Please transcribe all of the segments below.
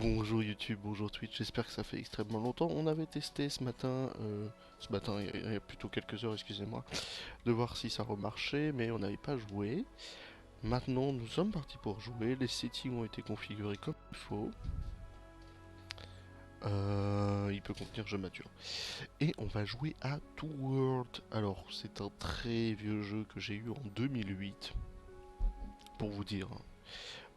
Bonjour YouTube, bonjour Twitch, j'espère que ça fait extrêmement longtemps. On avait testé il y a plutôt quelques heures, excusez-moi, de voir si ça remarchait, mais on n'avait pas joué. Maintenant, nous sommes partis pour jouer, les settings ont été configurés comme il faut. Il peut contenir jeu mature. Et on va jouer à Two World. Alors, c'est un très vieux jeu que j'ai eu en 2008, pour vous dire.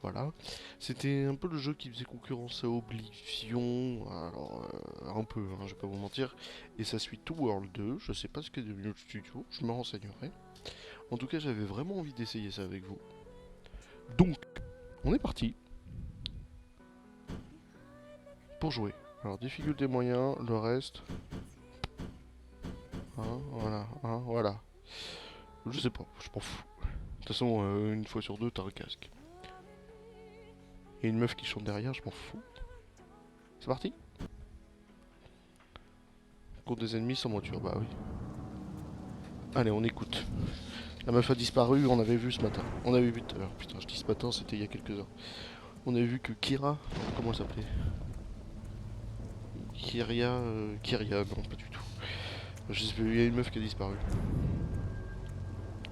Voilà. C'était un peu le jeu qui faisait concurrence à Oblivion, alors un peu, hein, je vais pas vous mentir. Et ça suit Two World 2, je sais pas ce qu'est devenu le studio, je me renseignerai. En tout cas, j'avais vraiment envie d'essayer ça avec vous. Donc, on est parti pour jouer. Alors, difficulté moyen, le reste... voilà. Je sais pas, je m'en fous. De toute façon, une fois sur deux, t'as un casque. Et une meuf qui chante derrière, je m'en fous. C'est parti. Contre des ennemis sans monture, bah oui. Allez, on écoute. La meuf a disparu, on avait vu ce matin. On avait vu tout à l'heure. Putain, je dis ce matin, c'était il y a quelques heures. On avait vu que Kira... Comment elle s'appelait? Kyria, non, pas du tout. Je sais plus, il y a une meuf qui a disparu.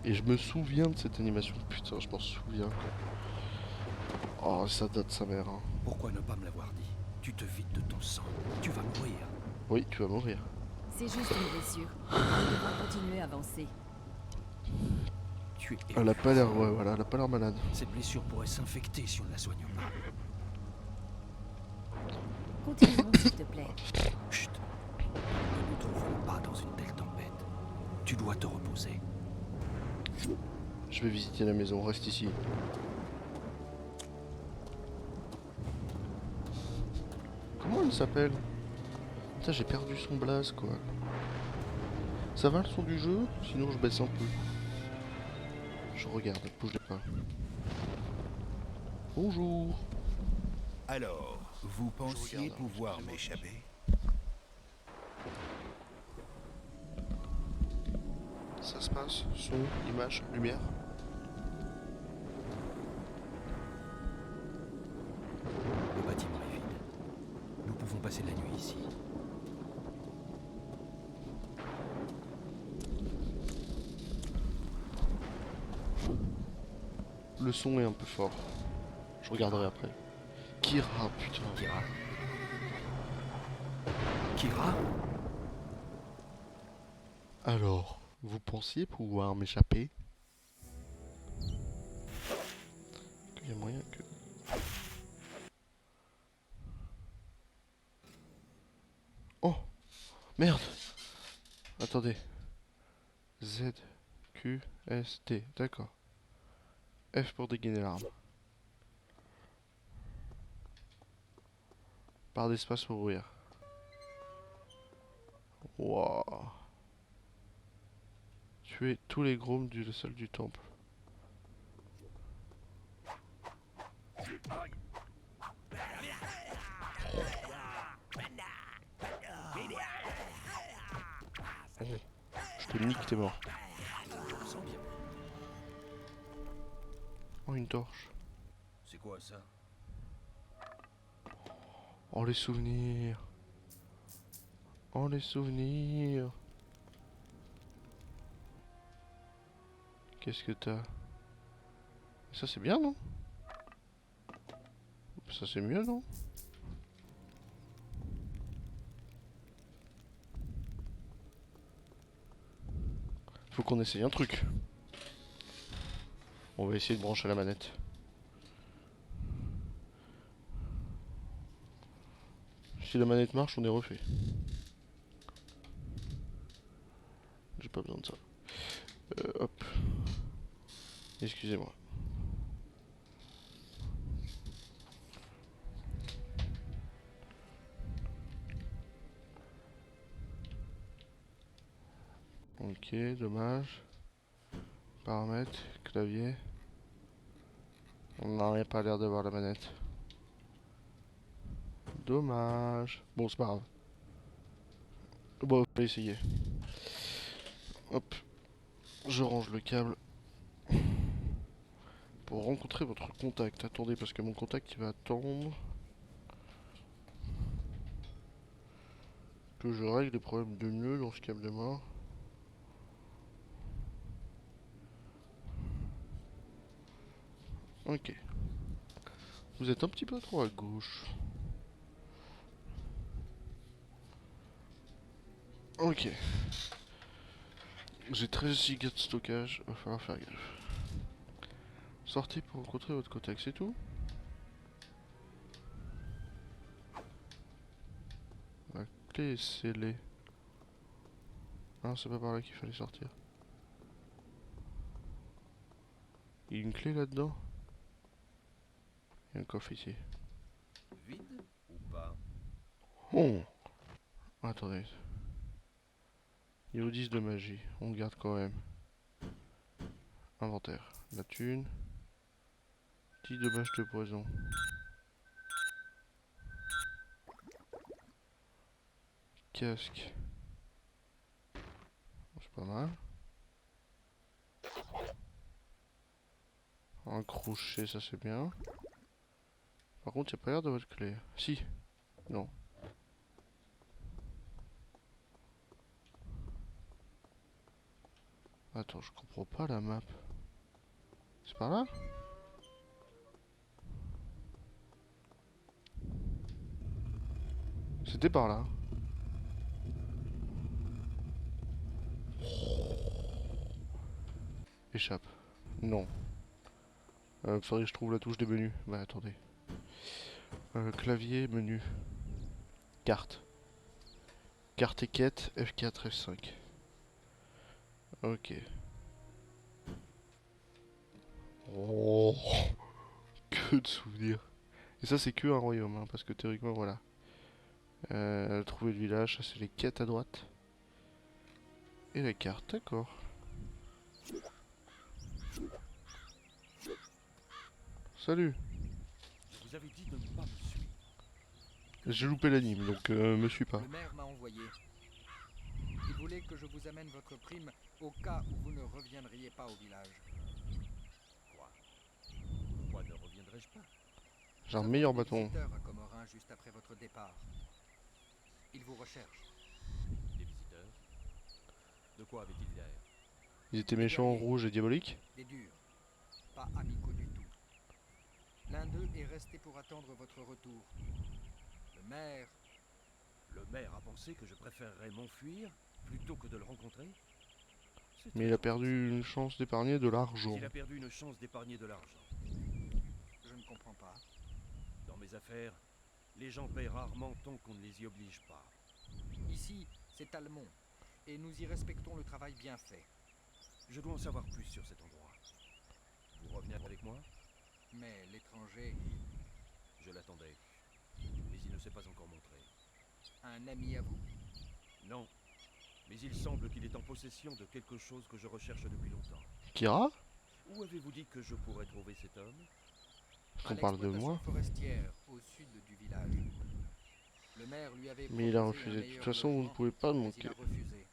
Et je me souviens de cette animation. Putain, je m'en souviens. Oh, ça date sa mère. Hein. Pourquoi ne pas me l'avoir dit? Tu te vides de ton sang. Tu vas mourir. Oui, tu vas mourir. C'est juste une blessure. Nous devons continuer à avancer. Tu es Elle a pas l'air, épuisé. ouais, voilà, elle a pas l'air malade. Cette blessure pourrait s'infecter si on ne la soigne pas. Continuons, s'il te plaît. Chut. Nous ne nous trouverons pas dans une telle tempête. Tu dois te reposer. Je vais visiter la maison, reste ici. Comment elle s'appelle? Putain, j'ai perdu son blaze, quoi. Ça va le son du jeu? Sinon, je baisse un peu. Je regarde, bougez pas. Bonjour. Alors, vous pensiez regarde, hein, pouvoir excusez-moi. m'échapper? Ça se passe, son, image, lumière. Le bâtiment est vide. Nous pouvons passer la nuit ici. Le son est un peu fort. Je regarderai après. Kira, putain. Kira? Kira? Alors, vous pensiez pouvoir m'échapper? Il y a moyen que... Oh! Merde! Attendez. Z, Q, S, T. D'accord. F pour dégainer l'arme. Barre d'espace pour ouvrir. Waouh. Tuer tous les groms du sol du temple. Oh. Je te nique, t'es mort. Je me sens bien. Oh, une torche. C'est quoi ça? Oh, les souvenirs. Oh, les souvenirs. Qu'est-ce que t'as? Ça, c'est bien, non? Ça, c'est mieux, non? Faut qu'on essaye un truc. On va essayer de brancher la manette. Si la manette marche, on est refait. J'ai pas besoin de ça. Hop. Excusez-moi. Ok, dommage. Paramètres, clavier. On n'a pas l'air d'avoir la manette. Dommage. Bon, c'est pas grave. Bon, on va essayer. Hop. Je range le câble. Pour rencontrer votre contact. Attendez, parce que mon contact il va attendre. que je règle les problèmes de nœuds dans ce câble de mort. Ok. Vous êtes un petit peu trop à gauche. Ok. J'ai 13 gigas de stockage, va falloir faire gaffe. Sortez pour rencontrer votre contact, c'est tout? La clé est scellée. Ah, c'est pas par là qu'il fallait sortir. Il y a une clé là-dedans? Il y a un coffre ici. Vide ou pas? Oh! Attendez. Il y a 10 de magie, on le garde quand même. Inventaire. La thune. 10 dommages de poison. Casque. C'est pas mal. Un crochet, ça c'est bien. Par contre, il n'y a pas l'air de votre clé. Si. Non. Attends, je comprends pas la map. C'est par là? C'était par là. Échappe. Non. Faudrait que je trouve la touche des menus. Bah attendez. Clavier, menu. Carte. Carte et quête, F4, F5. Ok. Oh, que de souvenirs. Et ça c'est que un royaume, hein, parce que théoriquement voilà. Trouver le village, ça c'est les quêtes à droite. Et la carte, d'accord. Salut. Vous avez dit de ne pas me suivre. J'ai loupé l'anime, donc me suis pas. Le maire m'a envoyé. Il voulait que je vous amène votre prime au cas où vous ne reviendriez pas au village. Quoi? Pourquoi ne reviendrai-je pas? J'ai un Nous meilleur avons des bâton. visiteurs à Comorin juste après votre départ. Ils vous recherchent. Des visiteurs? De quoi avaient-ils l'air? Ils étaient méchants, rouges et diaboliques. Des durs. Pas amicaux du tout. L'un d'eux est resté pour attendre votre retour. Le maire... Le maire a pensé que je préférerais m'enfuir plutôt que de le rencontrer? C'est Mais très il a gentil. perdu une chance d'épargner de l'argent. Il a perdu une chance d'épargner de l'argent. Je ne comprends pas. Dans mes affaires, les gens paient rarement tant qu'on ne les y oblige pas. Ici, c'est Almont. Et nous y respectons le travail bien fait. Je dois en savoir plus sur cet endroit. Vous revenez avec moi? Mais l'étranger, Je l'attendais. Mais il ne s'est pas encore montré. un ami à vous? Non. Mais il semble qu'il est en possession de quelque chose que je recherche depuis longtemps. Kira? Où avez-vous dit que je pourrais trouver cet homme? On parle de moi. Forestière, au sud du village. Le maire lui avait Mais il a proposé refusé. un De toute meilleur façon, vous ne logement, pouvez pas me mais manquer. il a refusé.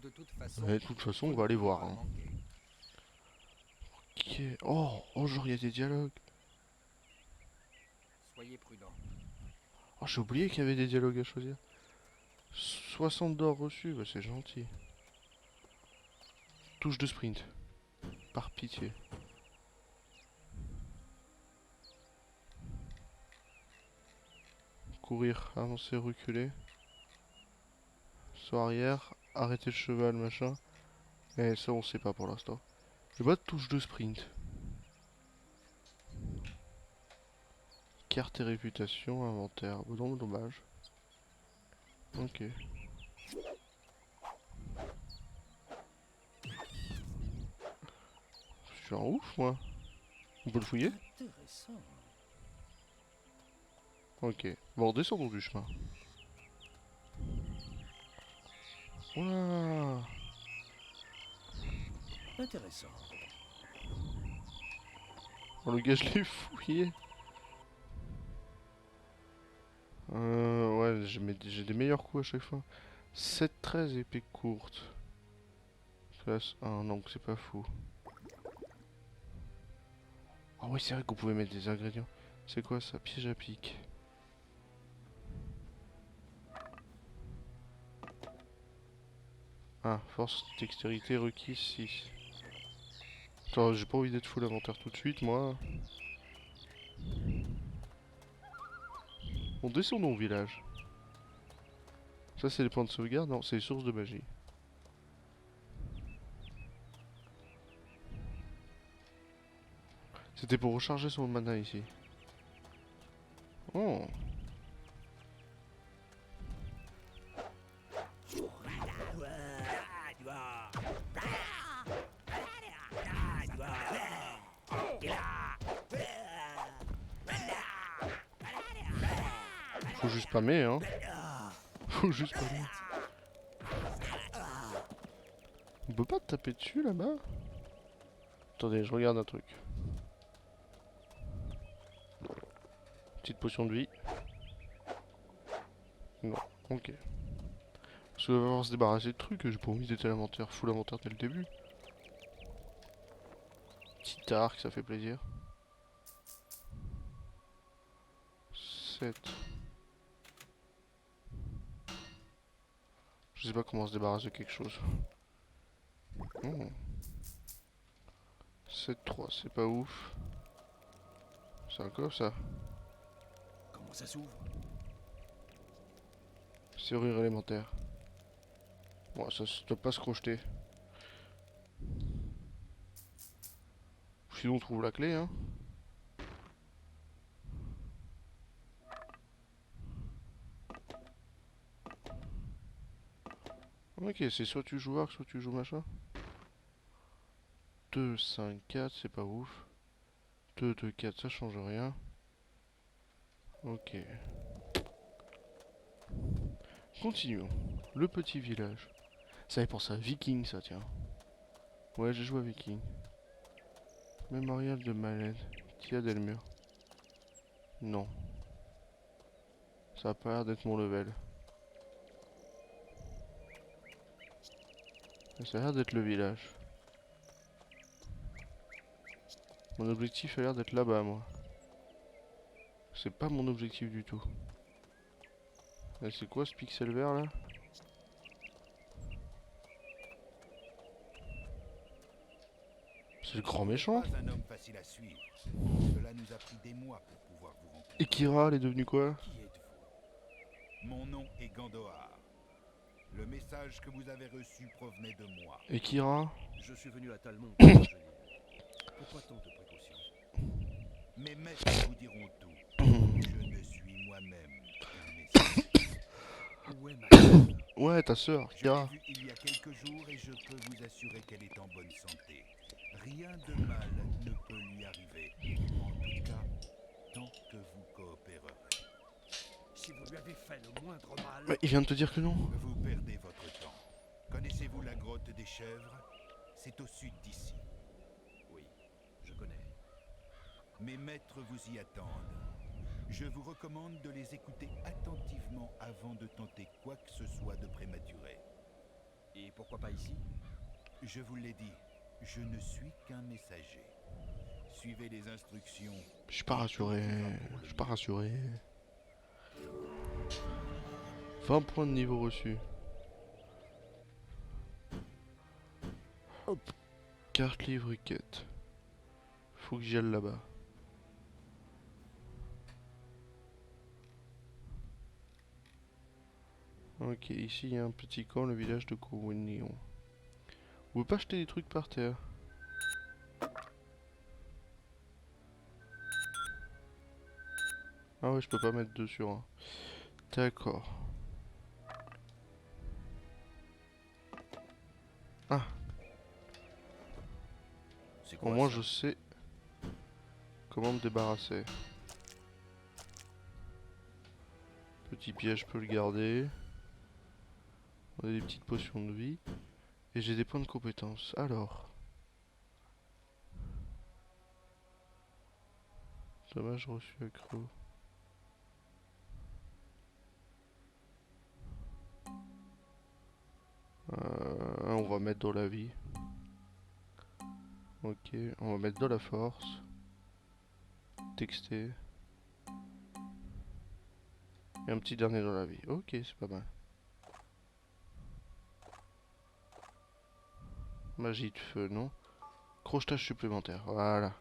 De toute façon, Ouais, de toute façon, on vous va ne aller pouvez voir. pas Hein. manquer. Ok. Oh, genre, il y a des dialogues. Soyez prudent. Oh, j'ai oublié qu'il y avait des dialogues à choisir. 60 d'or reçus, bah c'est gentil. Touche de sprint. Par pitié. Courir, avancer, reculer. Saut arrière, arrêter le cheval, machin. Et ça, on sait pas pour l'instant. J'ai pas de touche de sprint. Carte et réputation, inventaire. Bon, dommage. Ok. Je suis un ouf, moi. On peut le fouiller? Intéressant. Ok. Bon, descendons du chemin. Ouah. Intéressant. Oh, le gars, je l'ai fouillé. Ouais, j'ai des meilleurs coups à chaque fois. 7-13 épée courte. Classe 1, donc c'est pas fou. Ah ouais, c'est vrai qu'on pouvait mettre des ingrédients. C'est quoi ça? Piège à pic. Ah, force dextérité requise 6. Attends, j'ai pas envie d'être full inventaire tout de suite, moi. Bon, descendons au village. Ça, c'est les points de sauvegarde? Non, c'est les sources de magie. C'était pour recharger son mana ici. Oh. Faut juste spammer, hein. Faut juste spammer. On peut pas te taper dessus là-bas? Attendez, je regarde un truc. Petite potion de vie. Non, ok. Parce qu'on va falloir se débarrasser de trucs, j'ai pas envie d'être à l'inventaire, full inventaire dès le début. Petit arc, ça fait plaisir. 7. Je sais pas comment se débarrasser de quelque chose. 7-3, c'est pas ouf. C'est un coffre ça. Comment ça s'ouvre? Serrure élémentaire. Bon, ça doit pas se crocheter. Sinon on trouve la clé, hein. Ok, c'est soit tu joues arc, soit tu joues machin. 2, 5, 4, c'est pas ouf. 2, 2, 4, ça change rien. Ok. Continuons. Le petit village. Ça fait penser à Viking, ça, tiens. Ouais, j'ai joué à Viking. Mémorial de Malène. Tia Delmur. Non. Ça a pas l'air d'être mon level. Mais ça a l'air d'être le village. Mon objectif a l'air d'être là-bas, moi. C'est pas mon objectif du tout. Et c'est quoi ce pixel vert là? C'est le grand méchant. Pas un homme facile à suivre. Cela nous a pris des mois pour pouvoir vous rencontrer. Et Kira, elle est devenue quoi? Qui êtes-vous? Mon nom est Gandohar. Le message que vous avez reçu provenait de moi. Et Kira? Je suis venu à Talmont pour changer. Pourquoi tant de précautions? Mes maîtres vous diront tout. Je ne suis moi-même qu'un messager. Où est ma sœur? Ouais, ta sœur, Je l'ai Kira. vue il y a quelques jours et je peux vous assurer qu'elle est en bonne santé. Rien de mal ne peut lui arriver. En tout cas, tant que vous coopérerez. Si vous lui avez fait le moindre mal... Ouais, il vient de te dire que non. Vous perdez votre temps. Connaissez-vous la grotte des chèvres? C'est au sud d'ici. Oui, je connais. Mes maîtres vous y attendent. Je vous recommande de les écouter attentivement avant de tenter quoi que ce soit de prématuré. Et pourquoi pas ici? Je vous l'ai dit, je ne suis qu'un messager. Suivez les instructions. Je suis pas rassuré. Je suis pas rassuré. 20 points de niveau reçus. Hop. Carte livre quête. Faut que j'y aille là-bas. Ok, ici il y a un petit camp, le village de Kowenion. Vous pouvez pas acheter des trucs par terre? Ah ouais, je peux pas mettre 2 sur 1. D'accord. Ah, C'est au quoi moins ça? je sais comment me débarrasser. Petit piège, je peux le garder. On a des petites potions de vie. Et j'ai des points de compétence. Alors. Dommage reçu accro. On va mettre dans la vie. Ok, on va mettre dans la force. Texter. Et un petit dernier dans la vie. Ok, c'est pas mal. Magie de feu, non. Crochetage supplémentaire, voilà.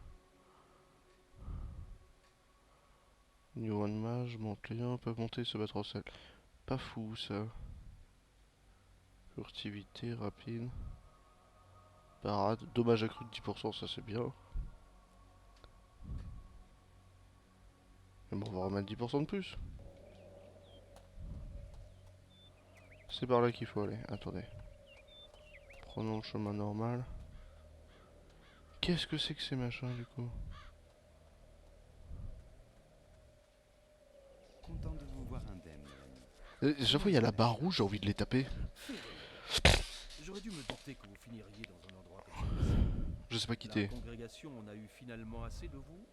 New One Mage, monte lien, pas monter, se battre en selle. Pas fou ça. Furtivité, rapide. Parade, dommage accru de 10%, ça c'est bien. Mais bon, on va remettre 10% de plus. C'est par là qu'il faut aller, attendez. Prenons le chemin normal. Qu'est-ce que c'est que ces machins du coup? Content de vous voir indemne, mon ami. Chaque fois il y a la barre rouge, j'ai envie de les taper. J'aurais dû me douter que vous finiriez dans un endroit comme celui-ci. Je sais pas La quitter. congrégation en a eu finalement assez de vous?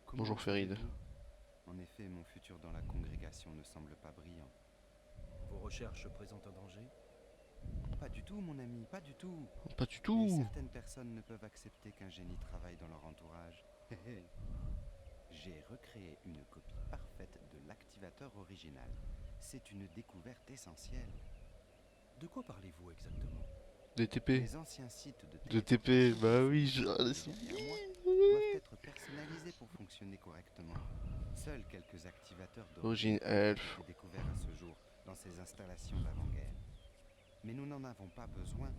Comment Bonjour, le Ferid. savez-vous? En effet, mon futur dans la congrégation ne semble pas brillant. Vos recherches présentent un danger? Pas du tout, mon ami, pas du tout. Pas du Mais tout. certaines personnes ne peuvent accepter qu'un génie travaille dans leur entourage. J'ai recréé une copie parfaite de l'activateur original. C'est une découverte essentielle. De quoi parlez-vous exactement? Des TP. Les anciens sites De TP, bah oui, je... derrière moi doivent être personnalisés pour fonctionner correctement. Seuls quelques activateurs Origine d'origine ont elfe. été découverts à ce jour dans ces installations d'avant-guerre. Mais nous n'en avons pas besoin.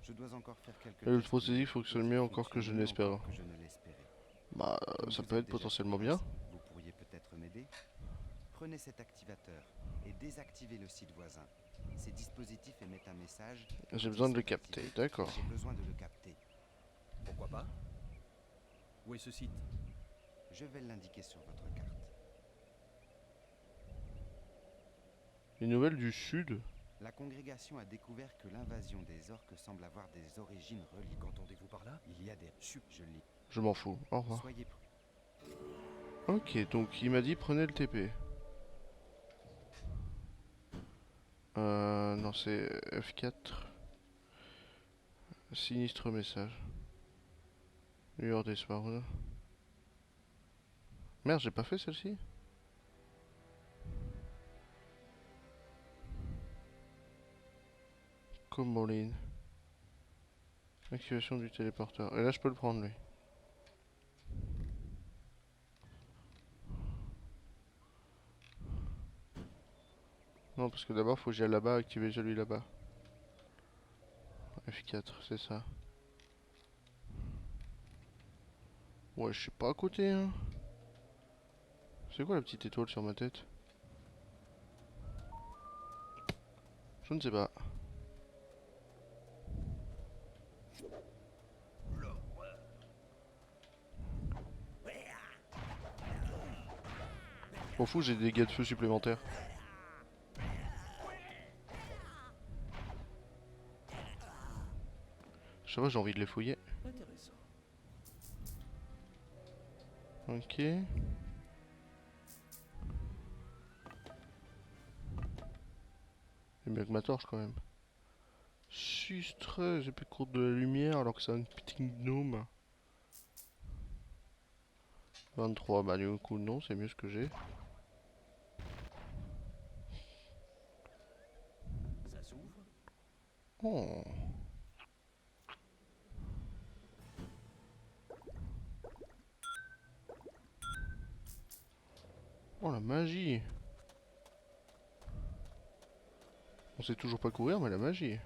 Je dois encore faire quelques Le tests, procédé mais fonctionne tout mieux encore que je fonctionne ne mieux l'espère. encore que je ne l'espérais. Bah, Comme ça vous peut êtes être déjà potentiellement sur bien. place, vous pourriez peut-être m'aider. Prenez cet activateur et désactivez le site voisin. Ces dispositifs émettent un message. J'ai besoin de le Ils sont capter, activés. d'accord. J'ai besoin de le capter. Pourquoi pas? Où est ce site? Je vais l'indiquer sur votre carte. Les nouvelles du sud. La congrégation a découvert que l'invasion des orques semble avoir des origines reliées. Qu'entendez-vous par là? Il y a des je lis. Je m'en fous. Au revoir. Soyez prudents. Ok, donc il m'a dit prenez le TP. Non, c'est F4. Sinistre message. Lueur des spawns. Merde, j'ai pas fait celle-ci. Comboline. Activation du téléporteur. Et là, je peux le prendre, lui. Non, parce que d'abord, faut que j'aille là-bas, activer celui là-bas. F4, c'est ça. Ouais, je suis pas à côté, hein. C'est quoi la petite étoile sur ma tête? Je ne sais pas. M'en fous, j'ai des dégâts de feu supplémentaires. Je sais pas, j'ai envie de les fouiller. Intéressant. Ok. C'est mieux que ma torche quand même. 6-13, j'ai plus court de la lumière alors que c'est un petit gnome. 23, bah du coup non, c'est mieux ce que j'ai. Ça s'ouvre? Oh. Oh la magie. On sait toujours pas courir mais la magie.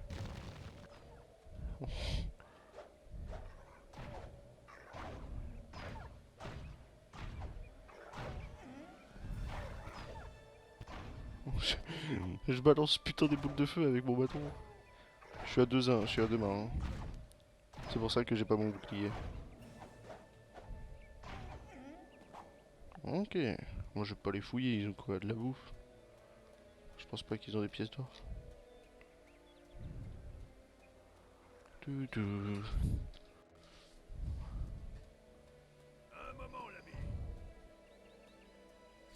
Je balance putain des boules de feu avec mon bâton. Je suis à 2-1, je suis à 2 mains. Hein. C'est pour ça que j'ai pas mon bouclier. Ok. Moi je vais pas les fouiller, ils ont quoi? De la bouffe? Je pense pas qu'ils ont des pièces d'or. Toutou. Un moment, l'ami.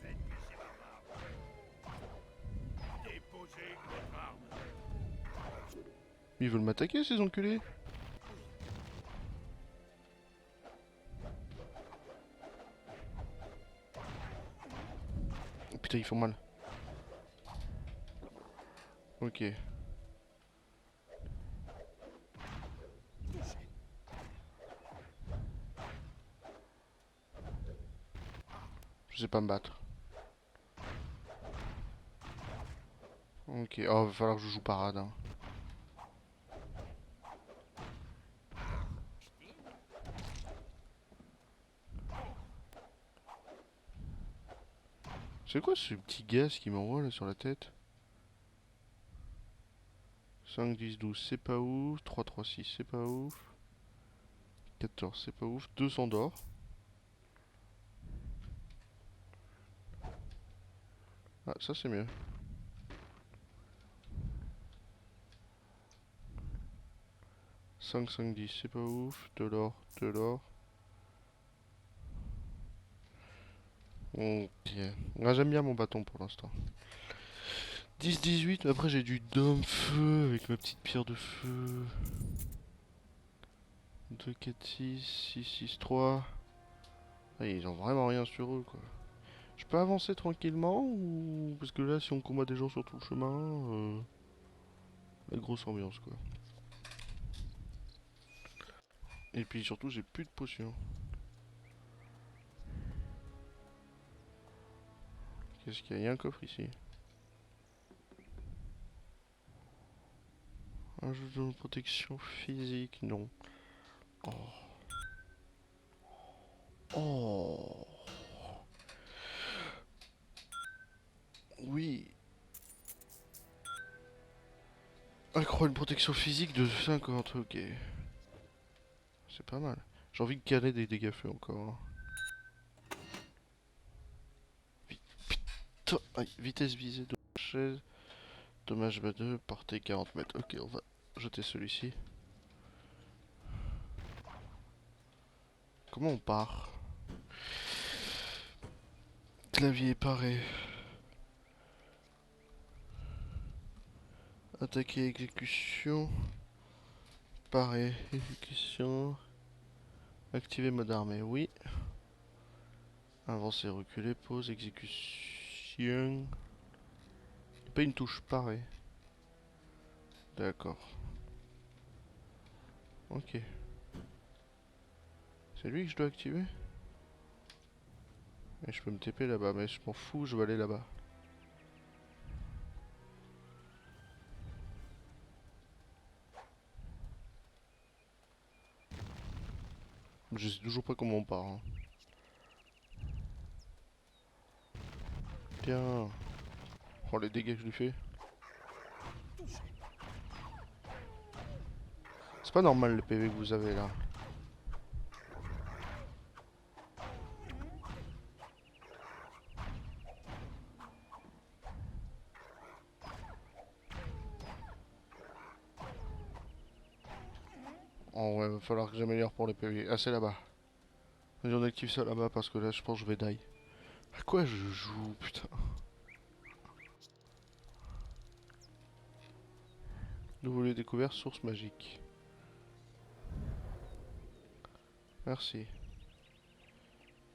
Faites ces barbares. Déposez votre arme. Ils veulent m'attaquer ces enculés. Oh, putain ils font mal. Ok. Je sais pas me battre. Ok, oh, va falloir que je joue parade. Hein. C'est quoi ce petit gaz qui m'envoie là sur la tête? 5, 10, 12, c'est pas ouf. 3, 3, 6, c'est pas ouf. 14, c'est pas ouf. 200 d'or. Ah, ça c'est mieux. 5, 5, 10, c'est pas ouf. De l'or, de l'or. Ok. Ah, j'aime bien mon bâton pour l'instant. 10, 18, après j'ai du dôme feu avec ma petite pierre de feu. 2, 4, 6, 6, 6, 3. Ah, ils ont vraiment rien sur eux quoi. Je peux avancer tranquillement ou... Parce que là si on combat des gens sur tout le chemin... La grosse ambiance quoi. Et puis surtout j'ai plus de potions. Qu'est-ce qu'il y a? Il y a un coffre ici. Un jeu de protection physique, non. Oh. Oh. Oui. Accroît une protection physique de 50, ok. C'est pas mal. J'ai envie de caler des dégâts feu encore. Hein. Putain, aïe, vitesse visée de chaise. Dommage bas 2, portée 40 mètres. Ok, on va jeter celui-ci. Comment on part? Clavier paré. Attaquer, exécution. Paré, exécution. Activer mode armée, oui. Avancer, reculer, pause, exécution. Pas une touche, pareil. D'accord. Ok. C'est lui que je dois activer? Et je peux me TP là-bas, mais je m'en fous, je vais aller là-bas. Je sais toujours pas comment on part. Hein. Tiens. Oh les dégâts que je lui fais. C'est pas normal le PV que vous avez là. Oh ouais, va falloir que j'améliore pour les PV. Ah c'est là-bas. Vas-y on active ça là-bas parce que là je pense que je vais die. À quoi je joue, putain. Nouveau lieu découvert, source magique. Merci.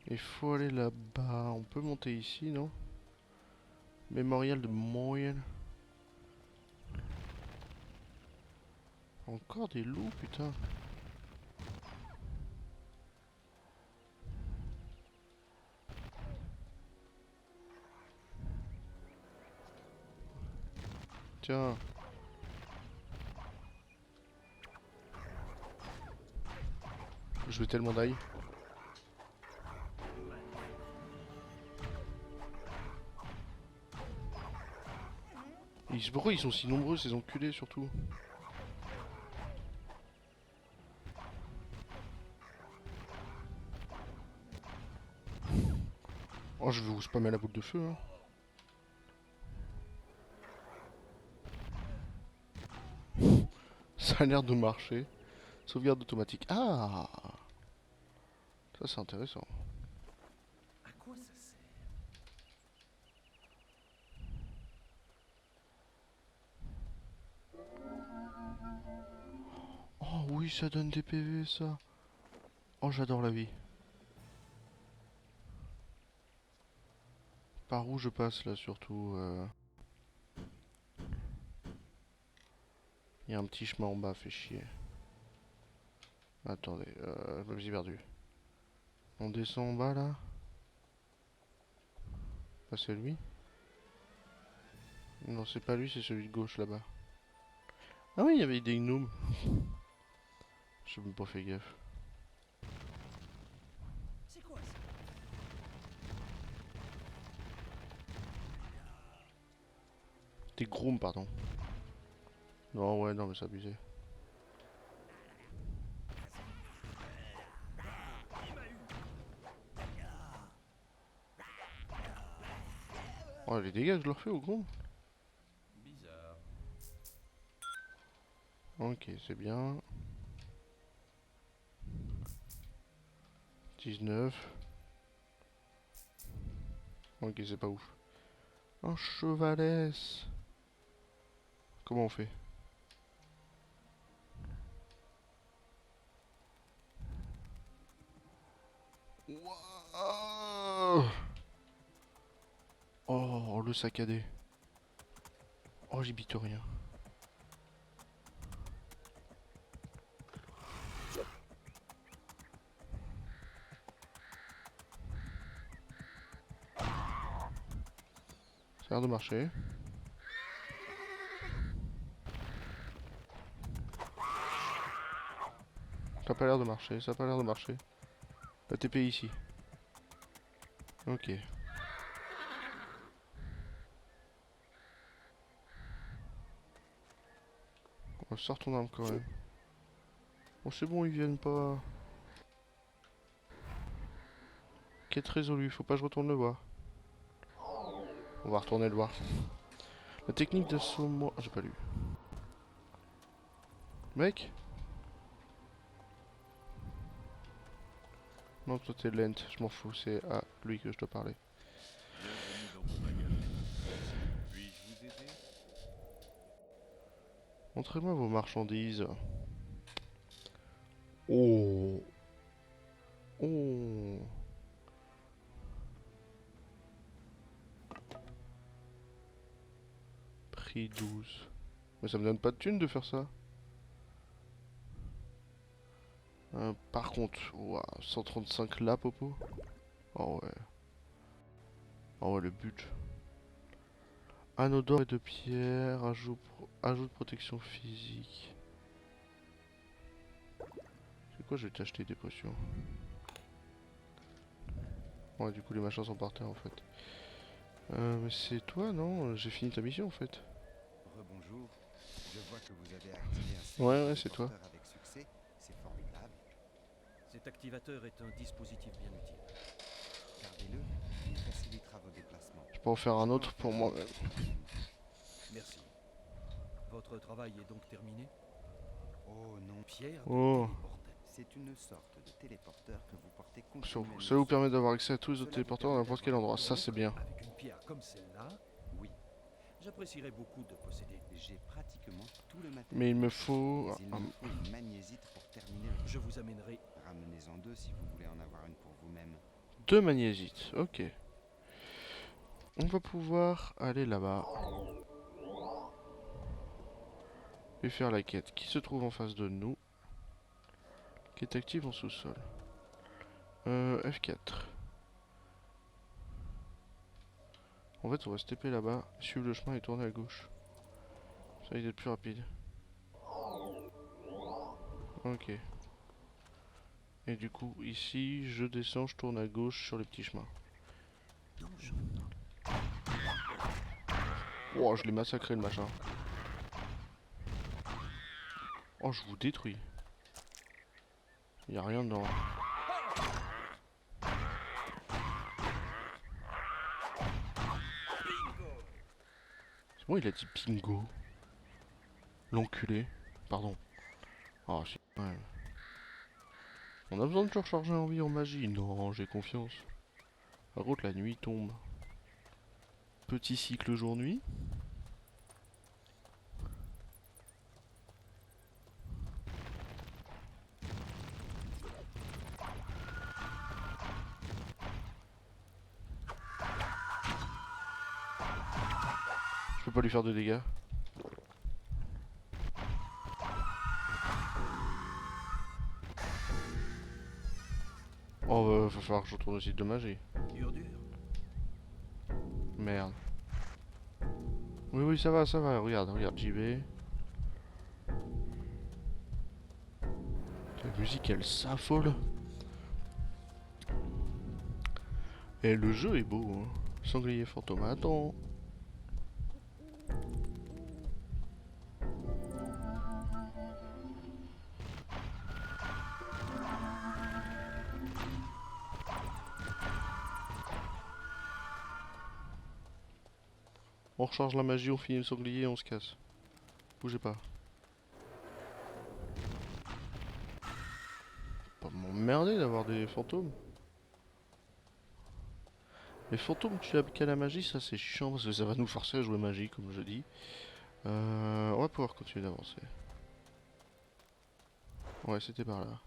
Il faut aller là-bas. On peut monter ici, non? Mémorial de Montréal. Encore des loups, putain. Tiens. Je vais tellement die. Pourquoi ils sont si nombreux ces enculés surtout? Oh je vais vous spammer la boule de feu hein. Ça a l'air de marcher. Sauvegarde automatique. Ah, ça c'est intéressant. À quoi ça sert? Oh oui, ça donne des PV ça. Oh j'adore la vie. Par où je passe là surtout Il y a un petit chemin en bas, fait chier. Attendez, je me suis perdu. On descend en bas là. Ah, c'est lui? Non, c'est pas lui, c'est celui de gauche là-bas. Ah oui, il y avait des gnomes. J'ai même pas fait gaffe. C'est quoi ça? Des grooms, pardon. Non, ouais, non, mais c'est abusé. Oh, les dégâts que je leur fais au groom. Bizarre. Ok, c'est bien. 19. Ok, c'est pas ouf. Un chevalès. Comment on fait? Wouah. Oh, le saccadé. Oh, j'y bite rien. Ça a l'air de marcher. Ça a pas l'air de marcher, ça a pas l'air de marcher. La TP ici. Ok. On sort ton arme quand même. Bon, c'est bon, ils viennent pas. Quête résolue, faut pas que je retourne le voir. On va retourner le voir. La technique de saumon. Ah, j'ai pas lu. Mec? Non, toi t'es lent, je m'en fous, c'est à lui que je dois parler. Bienvenue dans mon magasin. Puis-je vous aider? Montrez-moi vos marchandises. Oh. Oh. Prix 12. Mais ça me donne pas de thunes de faire ça. Par contre, ouah, 135 là, Popo. Oh ouais. Oh ouais, le but. Anneau d'or et de pierre, ajout de protection physique. C'est quoi, je vais t'acheter des potions. Ouais, du coup les machins sont par terre en fait. Mais c'est toi, non? J'ai fini ta mission en fait. Rebonjour. Je vois que vous avez activé un Ouais, c'est toi. téléporteur avec succès. C'est formidable. Cet activateur est un dispositif bien utile. Gardez-le. Il facilitera vos déplacements. Je peux en faire un autre pour moi-même. Merci. Votre travail est donc terminé? Oh non, Pierre de Oh. téléporteur. c'est une sorte de téléporteur que vous portez Ça continuellement. ça vous permet d'avoir accès à tous les autres Cela vous téléporteurs à permet n'importe quel d'avoir endroit. Ça une c'est bien. Avec une pierre comme celle-là, Oui, j'apprécierais beaucoup de posséder. j'ai pratiquement tout le matériel. Mais il me faut... Mais il me faut une magnésite pour terminer le Je vous amènerai. Ramenez-en deux si vous voulez en avoir une pour vous-même. 2 magnésites, ok. On va pouvoir aller là-bas. Et faire la quête qui se trouve en face de nous. Qui est active en sous-sol. F4. En fait on va se TP là-bas, suivre le chemin et tourner à gauche. Ça va être plus rapide. Ok. Et du coup ici je descends, je tourne à gauche sur les petits chemins. Oh, je l'ai massacré le machin. Oh, je vous détruis. Y a rien dedans. C'est bon, il a dit bingo. L'enculé. Pardon. Ah, si, quand même. On a besoin de se recharger en vie en magie. Non, j'ai confiance. Par contre, la nuit tombe. Petit cycle jour-nuit. Je peux pas lui faire de dégâts. Oh, va falloir que je retourne au site de magie. Dur, dur. Merde. Oui, oui, ça va, regarde, regarde, j'y vais. La musique, elle s'affole. Et le jeu est beau, hein. Sanglier fantôme, attends. On recharge la magie, on finit le sanglier et on se casse. Bougez pas. Pas m'emmerder d'avoir des fantômes. Les fantômes tu appliques à la magie, ça c'est chiant parce que ça va nous forcer à jouer magie comme je dis. On va pouvoir continuer d'avancer. Ouais, c'était par là.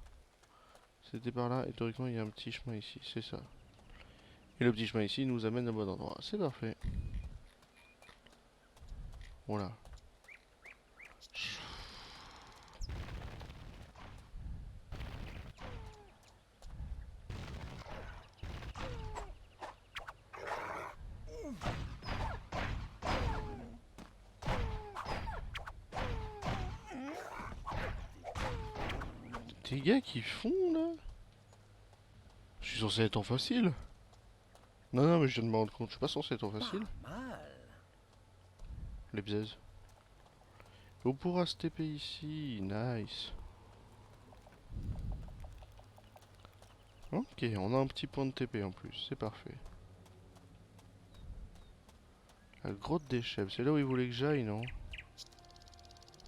C'était par là et théoriquement il y a un petit chemin ici, c'est ça. Et le petit chemin ici nous amène au bon endroit. C'est parfait. Voilà. Des gars qui font là? Je suis censé être en facile. Non, non, mais je viens de me rendre compte, je suis pas censé être en facile. Pas mal. Les bzaises. On pourra se TP ici, nice. Ok, on a un petit point de TP en plus, c'est parfait. La grotte des chèvres, c'est là où il voulait que j'aille, non?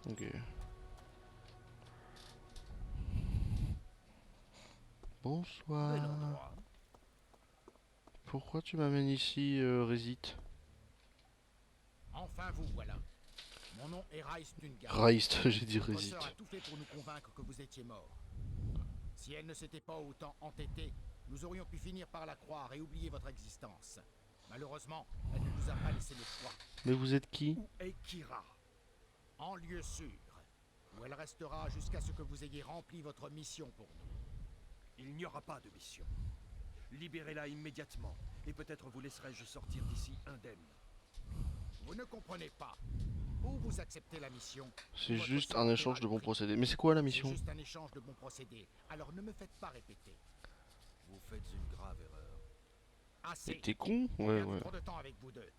Ok. Bel Bonsoir. endroit. Pourquoi tu m'amènes ici, Résite? Enfin vous voilà. Mon nom est Rice Dunga. Raist, j'ai dit Votre Résite. sœur a tout fait pour nous convaincre que vous étiez mort. Si elle ne s'était pas autant entêtée, nous aurions pu finir par la croire et oublier votre existence. Malheureusement, elle ne nous a pas laissé le choix. Mais vous êtes qui? Où est Kira? En lieu sûr, où elle restera jusqu'à ce que vous ayez rempli votre mission pour nous. Il n'y aura pas de mission. Libérez-la immédiatement, et peut-être vous laisserai-je sortir d'ici indemne. Vous ne comprenez pas. Ou vous acceptez la mission. C'est ou votre juste sœur un paiera échange de le bons prix. procédés. Mais c'est quoi la C'est mission? juste un échange de bons procédés. Alors ne me faites pas répéter. Vous faites une grave erreur. Assez. Mais t'es con? J'ai Ouais, perdu ouais. trop de temps avec vous deux.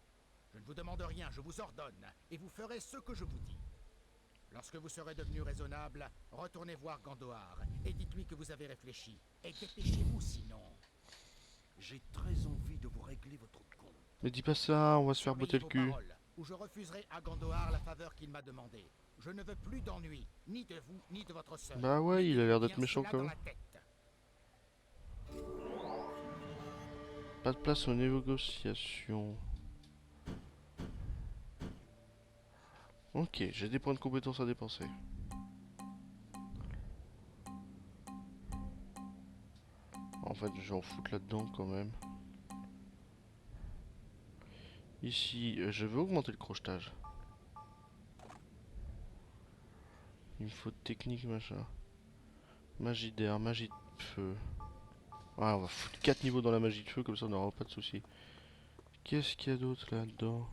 Je ne vous demande rien, je vous ordonne, et vous ferez ce que je vous dis. Lorsque vous serez devenu raisonnable, retournez voir Gandohar, et dites-lui que vous avez réfléchi. Et dépêchez-vous sinon. J'ai très envie de vous régler votre compte. Mais dis pas ça, on va se faire Surveillez botter le vos cul. paroles, ou je refuserai à Gandohar la faveur qu'il m'a demandée. Je ne veux plus d'ennui, ni de vous, ni de votre sœur. Bah ouais, il a l'air d'être Mettez-vous méchant bien quand cela même. dans la tête. Pas de place aux négociations. Ok, j'ai des points de compétence à dépenser. En fait, je vais en foutre là-dedans quand même. Ici, je veux augmenter le crochetage. Il me faut technique, machin. Magie d'air, magie de feu. Ouais, on va foutre 4 niveaux dans la magie de feu, comme ça on n'aura pas de soucis. Qu'est-ce qu'il y a d'autre là-dedans?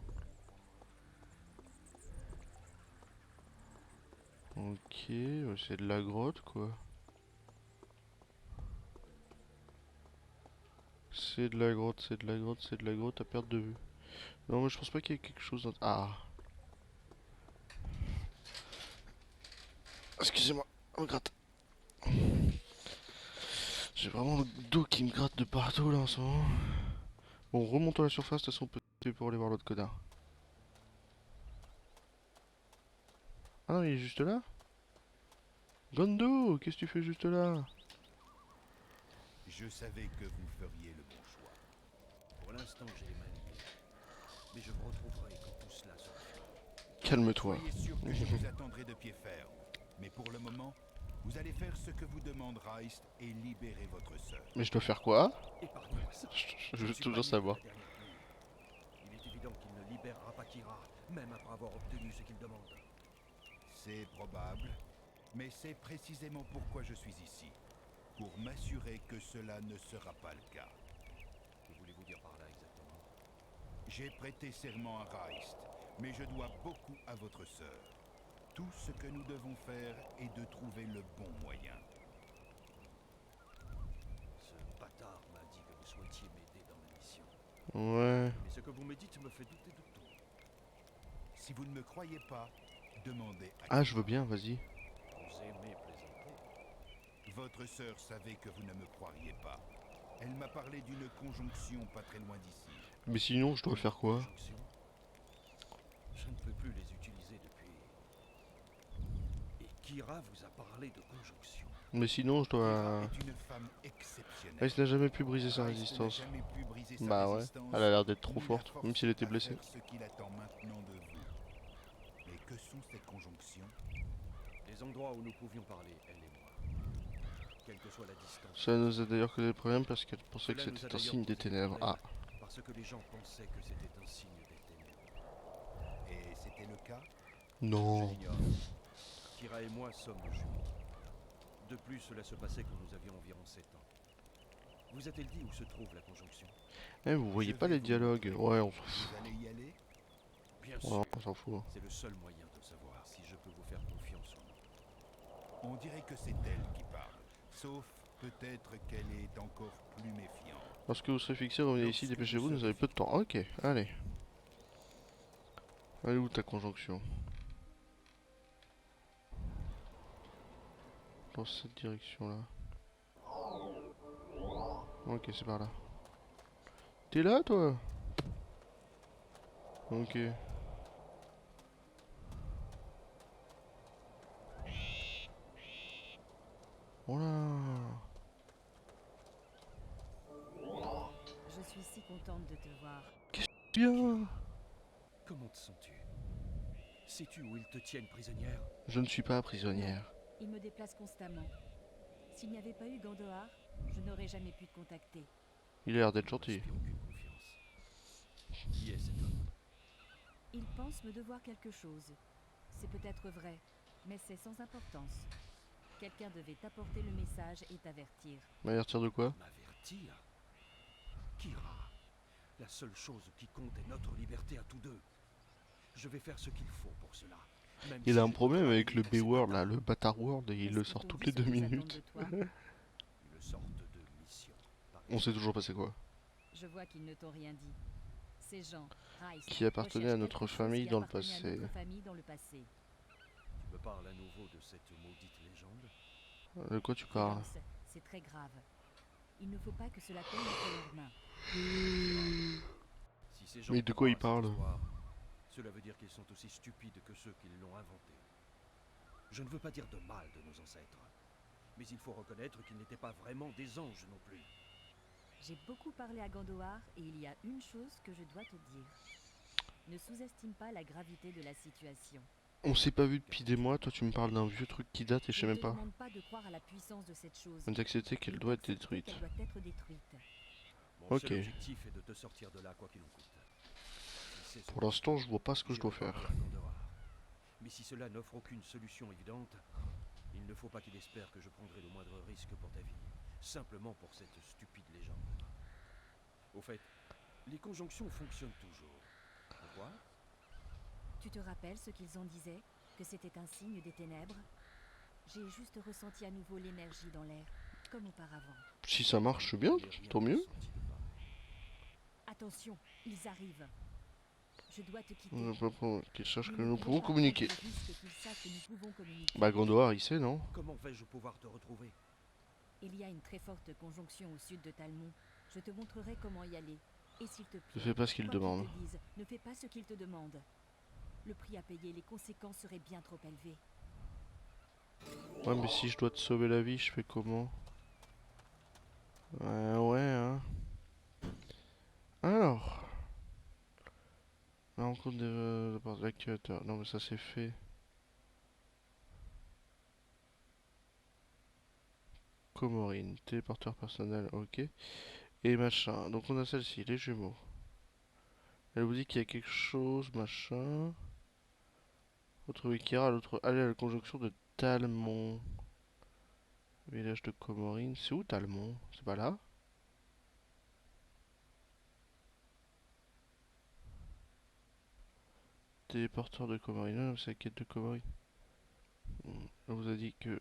Ok, c'est de la grotte quoi. C'est de la grotte, c'est de la grotte, c'est de la grotte à perte de vue. Non, mais je pense pas qu'il y ait quelque chose d'autre. Ah! Excusez-moi, on me gratte. J'ai vraiment le dos qui me gratte de partout là en ce moment. Bon, remontons à la surface, de toute façon on peut pour aller voir l'autre connard. Ah non, il est juste là? Gondo, qu'est-ce que tu fais juste là? Je savais que vous feriez le bon choix. Pour l'instant, j'ai les mains liées. Mais je vous retrouverai quand tout cela sera fini. Calme-toi. Soyez sûr que je vous attendrai de pied ferme. Mais pour le moment, vous allez faire ce que vous demande Rice et libérer votre sœur. Mais je dois faire quoi? Épargnez-moi ça. Je veux ne suis toujours pas né savoir. de la dernière pluie. Il est évident qu'il ne libérera pas Kira, même après avoir obtenu ce qu'il demande. C'est probable, mais c'est précisément pourquoi je suis ici. Pour m'assurer que cela ne sera pas le cas. Que voulez-vous dire par là exactement? J'ai prêté serment à Reist, mais je dois beaucoup à votre sœur. Tout ce que nous devons faire est de trouver le bon moyen. Ce bâtard m'a dit que vous souhaitiez m'aider dans ma mission. Ouais. Mais ce que vous me dites me fait douter de tout. Si vous ne me croyez pas, demandez à Ah, je veux bien, vas-y. Vous aimez plaisanter. Votre sœur savait que vous ne me croiriez pas. Elle m'a parlé d'une conjonction pas très loin d'ici. Mais sinon, je dois faire quoi? Conjonction. Je ne peux plus les utiliser depuis. Et Kira vous a parlé de conjonction. Mais sinon, je Kira dois... est une femme exceptionnelle. Elle n'a jamais pu briser sa Reist n'a résistance. jamais pu briser sa Bah ouais, résistance, elle a l'air d'être trop ni la forte, force même si elle était à blessée. faire ce qu'il attend maintenant de vous. Mais que sont ces conjonctions? Les endroits où nous pouvions parler, elle et moi. Quelle que soit la distance. Ça nous a d'ailleurs causé des problèmes parce qu'elle pensait que Cela nous a c'était un d'ailleurs signe des posé ténèbres. problème, Ah, Parce que les gens pensaient que c'était un signe des ténèbres. Et c'était le cas? Je non. l'ignore. Kira et moi sommes jumeaux. De plus, cela se passait quand nous avions environ 7 ans. Vous a-t-elle dit où se trouve la conjonction? Eh, vous voyez Je pas vais les vous dialogues? montrer. Ouais, on s'en fout. Vous allez y aller? Bien Ouais, sûr. on s'en fout. C'est le seul moyen de savoir si je peux vous faire confiance ou non. On dirait que c'est elle qui parle. Sauf peut-être qu'elle est encore plus méfiante. Lorsque vous serez fixé, revenez ici, dépêchez-vous, nous avons peu de temps. Ok, allez. Elle est où ta conjonction? Dans cette direction là. Ok, c'est par là. T'es là toi? Ok. Voilà. Je suis si contente de te voir. Bien. Comment te sens-tu? Sais-tu où ils te tiennent prisonnière? Je ne suis pas prisonnière. Il me déplace constamment. S'il n'y avait pas eu Gandohar, je n'aurais jamais pu te contacter. Il a l'air d'être Ne gentil. m'inspire aucune confiance. Qui est cet homme? Il pense me devoir quelque chose. C'est peut-être vrai, mais c'est sans importance. Quelqu'un devait t'apporter le message et t'avertir. M'avertir de quoi? M'avertir? Kira, la seule chose qui compte est notre liberté à tous deux. Je vais faire ce qu'il faut pour cela. Même Il si a un je problème dois avec le aller à ces B-Word là, bâtards. le Bâtard World, et il Est-ce le qu'ils sort t'ont toutes dit les ce 2 qu'ils attendent minutes. de toi? Une sorte de mission. par On s'est toujours passé quoi? Je vois qu'ils ne t'ont rien dit. Ces gens, Reist, Qui appartenait à recherchent notre quelque chose famille qui dans le appartenait à passé. notre famille dans le passé. Tu me parles à nouveau de cette maudite légende? De quoi tu parles? Prudence, c'est très grave. Il ne faut pas que cela tombe entre leurs mains. Si ces gens Mais de quoi croient il à cette parle? histoire, cela veut dire qu'ils sont aussi stupides que ceux qui l'ont inventé. Je ne veux pas dire de mal de nos ancêtres, mais il faut reconnaître qu'ils n'étaient pas vraiment des anges non plus. J'ai beaucoup parlé à Gandohar et il y a une chose que je dois te dire. Ne sous-estime pas la gravité de la situation. On s'est pas vu depuis des mois, toi tu me parles d'un vieux truc qui date et je sais ne même te pas. demande pas de croire à la puissance de cette chose. On d'accepter qu'elle Mais doit être d'accepter détruite. qu'elle doit être détruite. Mon Ok. seul objectif est de te sortir de là quoi qu'il en coûte. Si c'est ce Pour que l'instant, tu je vois pas ce que je dois j'irai faire. parler à Gandohar. Mais si cela n'offre aucune solution évidente, il ne faut pas qu'il espère que je prendrai le moindre risque pour ta vie, simplement pour cette stupide légende. Au fait, les conjonctions fonctionnent toujours. Pourquoi? Tu te rappelles ce qu'ils en disaient? Que c'était un signe des ténèbres? J'ai juste ressenti à nouveau l'énergie dans l'air, comme auparavant. Si ça marche bien, Je n'ai rien tant mieux. ressenti de pareil. Attention, ils arrivent. Je dois te quitter. On va pas prendre qu'ils sachent que ne nous pouvons pouvons pas communiquer. prendre le risque qu'ils sachent que nous pouvons communiquer. Bah Gandohar il sait non? Comment vais-je pouvoir te retrouver? Il y a une très forte conjonction au sud de Talmont. Je te montrerai comment y aller. Et s'il te plaît, Ne fais pas ce qu'il quoi qu'ils demande. te disent, ne fais pas ce qu'ils te demandent. Le prix à payer, les conséquences seraient bien trop élevées. Ouais mais si je dois te sauver la vie, je fais comment? Ouais hein. Alors. La rencontre de part de l'activateur. Non mais ça c'est fait. Comorine, téléporteur personnel, ok. Et machin. Donc on a celle-ci, les jumeaux. Elle vous dit qu'il y a quelque chose, machin. Retrouver Kira, l'autre. Aller à la conjonction de Talmont. Village de Comorine. C'est où Talmont? C'est pas là? des porteurs de Komori. Non, c'est la quête de Komori. On vous a dit que...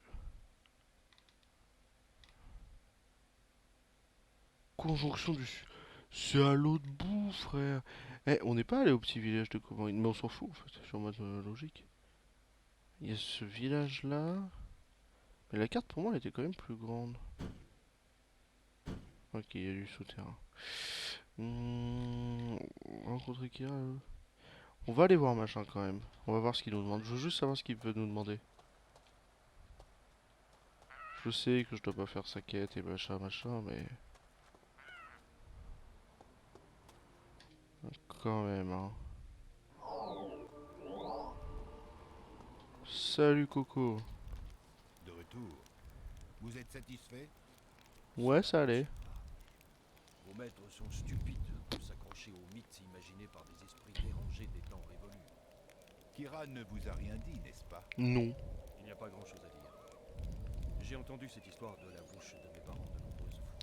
Conjonction du... C'est à l'autre bout, frère. Eh, on n'est pas allé au petit village de Komori. Mais on s'en fout, en fait. C'est en mode logique. Il y a ce village-là. Mais la carte, pour moi, elle était quand même plus grande. Ok, il y a du souterrain. Rencontrer Kira. On va aller voir machin quand même. On va voir ce qu'il nous demande. Je veux juste savoir ce qu'il veut nous demander. Je sais que je dois pas faire sa quête et machin, mais... Quand même, hein. Salut Coco. De retour. Vous êtes satisfait? Ouais, ça allait. Vos maîtres sont stupides de s'accrocher aux mythes imaginés par des esprits dérangés des temps révolus. Kira ne vous a rien dit, n'est-ce pas? Non. Il n'y a pas grand-chose à dire. J'ai entendu cette histoire de la bouche de mes parents de nombreuses fois.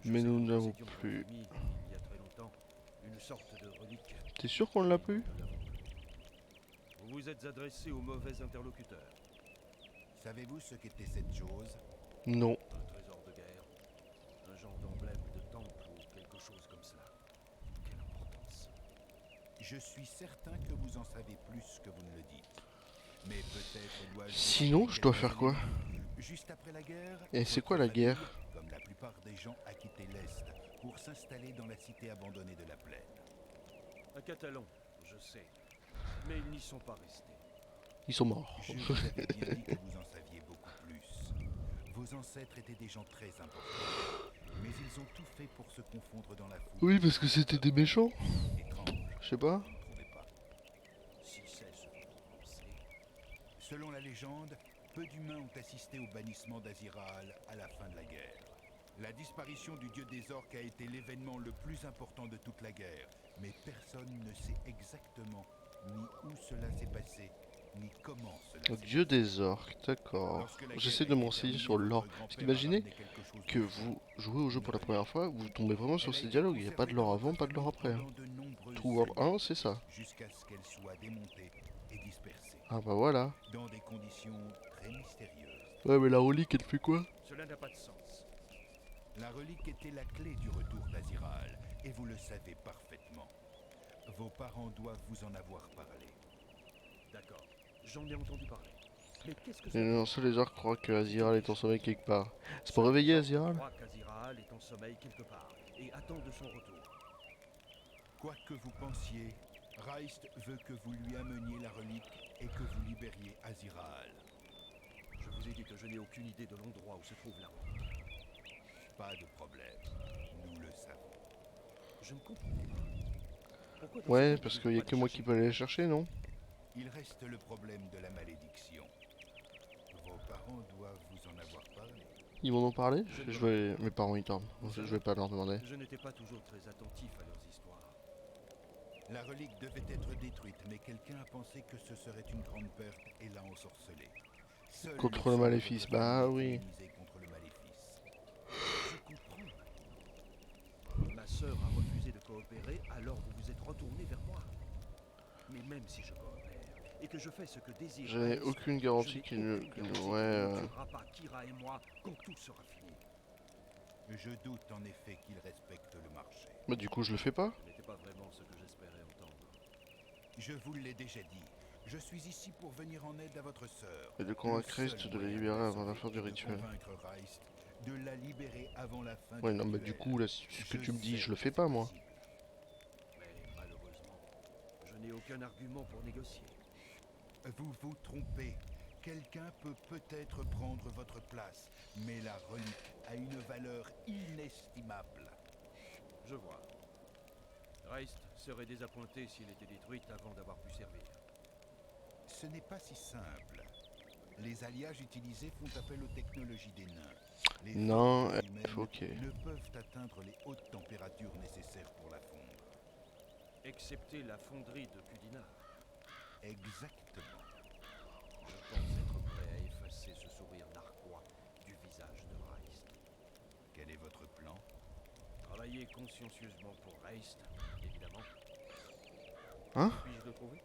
Mais nous n'avons possédions en plus. famille, il y a très longtemps, une sorte de relique. T'es sûr qu'on l'a plus? Nous ne l'avons plus. Vous vous êtes adressé au mauvais interlocuteur. Savez-vous ce qu'était cette chose? Non. Un trésor de guerre, un genre d'emblème de temple ou quelque chose comme cela. Quelle importance. Je suis certain que vous en savez plus que vous ne le dites. Mais peut-être dois-je... Sinon, je dois faire quoi? Juste après la guerre... Et c'est votre quoi la famille, guerre? Comme la plupart des gens, a quitté l'Est pour s'installer dans la cité abandonnée de la plaine. Un Catalan, je sais. Mais ils n'y sont pas restés. Ils sont morts. Je vous avais bien dit que vous en saviez beaucoup plus. Vos ancêtres étaient des gens très importants. Mais ils ont tout fait pour se confondre dans la foule. Oui, parce que c'était des méchants. Étrange, Je sais pas. vous ne trouvez pas? Si c'est ce que vous pensez. Selon la légende, peu d'humains ont assisté au bannissement d'Aziral à la fin de la guerre. La disparition du dieu des orques a été l'événement le plus important de toute la guerre, mais personne ne sait exactement ni où cela s'est passé, ni comment cela Le s'est dieu passé. des orques, d'accord. Lorsque la J'essaie guerre de a me été renseigner terminée, sur l'or. votre Parce grand-père qu'imaginez a ramené quelque chose que de vous jouez au jeu pour la une première fois, vous tombez vraiment sur ces dialogues, il n'y a pas de lore avant, pas de lore après. Hein. Pendant de nombreuses True World années, 1, c'est ça. jusqu'à ce qu'elle soit démontée et dispersée, Ah bah voilà. dans des conditions très mystérieuses. Ouais, mais la relique, elle fait quoi? Cela n'a pas de sens. La relique était la clé du retour d'Aziral, et vous le savez parfaitement. Vos parents doivent vous en avoir parlé. D'accord, j'en ai entendu parler. Mais qu'est-ce que Et ça non, seuls les orques croient que Aziral est en sommeil quelque part. C'est pour réveiller Aziral? Je crois qu'Aziral est en sommeil quelque part et attend de son retour. Quoi que vous pensiez, Raist veut que vous lui ameniez la relique et que vous libériez Aziral. Je vous ai dit que je n'ai aucune idée de l'endroit où se trouve la relique. Pas de problème, nous le savons. Je ne comprends pas. Pourquoi dans Ouais, cette parce ville, qu'il y a pas que de moi chercher qui peux aller les chercher, non? Il reste le problème de la malédiction. Vos parents doivent vous en avoir parlé. Ils m'en ont parlé? Je vais... Mes parents ils dorment. Je vais pas leur demander. Je n'étais pas toujours très attentif à leurs histoires. La relique devait être détruite, mais quelqu'un a pensé que ce serait une grande perte et l'a ensorcelée. Seul Contre le le sang de maléfice, votre bah famille oui. est immunisé contre le maléfice. Je comprends. Ma sœur a refusé de coopérer, alors vous vous êtes retourné vers moi. Mais même si je coopère et que je fais ce que désire Je n'ai Raist, aucune je garantie n'ai qu'il ne... aucune garantie Ouais... qu'il ne tuera pas Kira et moi quand tout sera fini. Je doute en effet qu'il respecte le marché. Bah du coup je le fais pas? Ce n'était pas vraiment ce que j'espérais entendre. Je vous l'ai déjà dit. Je suis ici pour venir en aide à votre sœur. Et de convaincre Le Raist seul de la moyen libérer avant sauver la fin du est de rituel. convaincre Raist de la libérer avant la fin Ouais du non mais rituel. du coup là ce que tu me dis sais je le que fais c'est pas moi. possible. Mais malheureusement, je n'ai aucun argument pour négocier. Vous vous trompez. Quelqu'un peut peut-être prendre votre place, mais la relique a une valeur inestimable. Je vois. Raist serait désappointé s'il était détruite avant d'avoir pu servir. Ce n'est pas si simple. Les alliages utilisés font appel aux technologies des nains. Les Non, forces humaines ok. ne peuvent atteindre les hautes températures nécessaires pour la fondre. Excepté la fonderie de Kudinar. Exactement. Je pense être prêt à effacer ce sourire narquois du visage de Raist. Quel est votre plan? Travailler consciencieusement pour Raist, évidemment. Hein? Puis-je le trouver?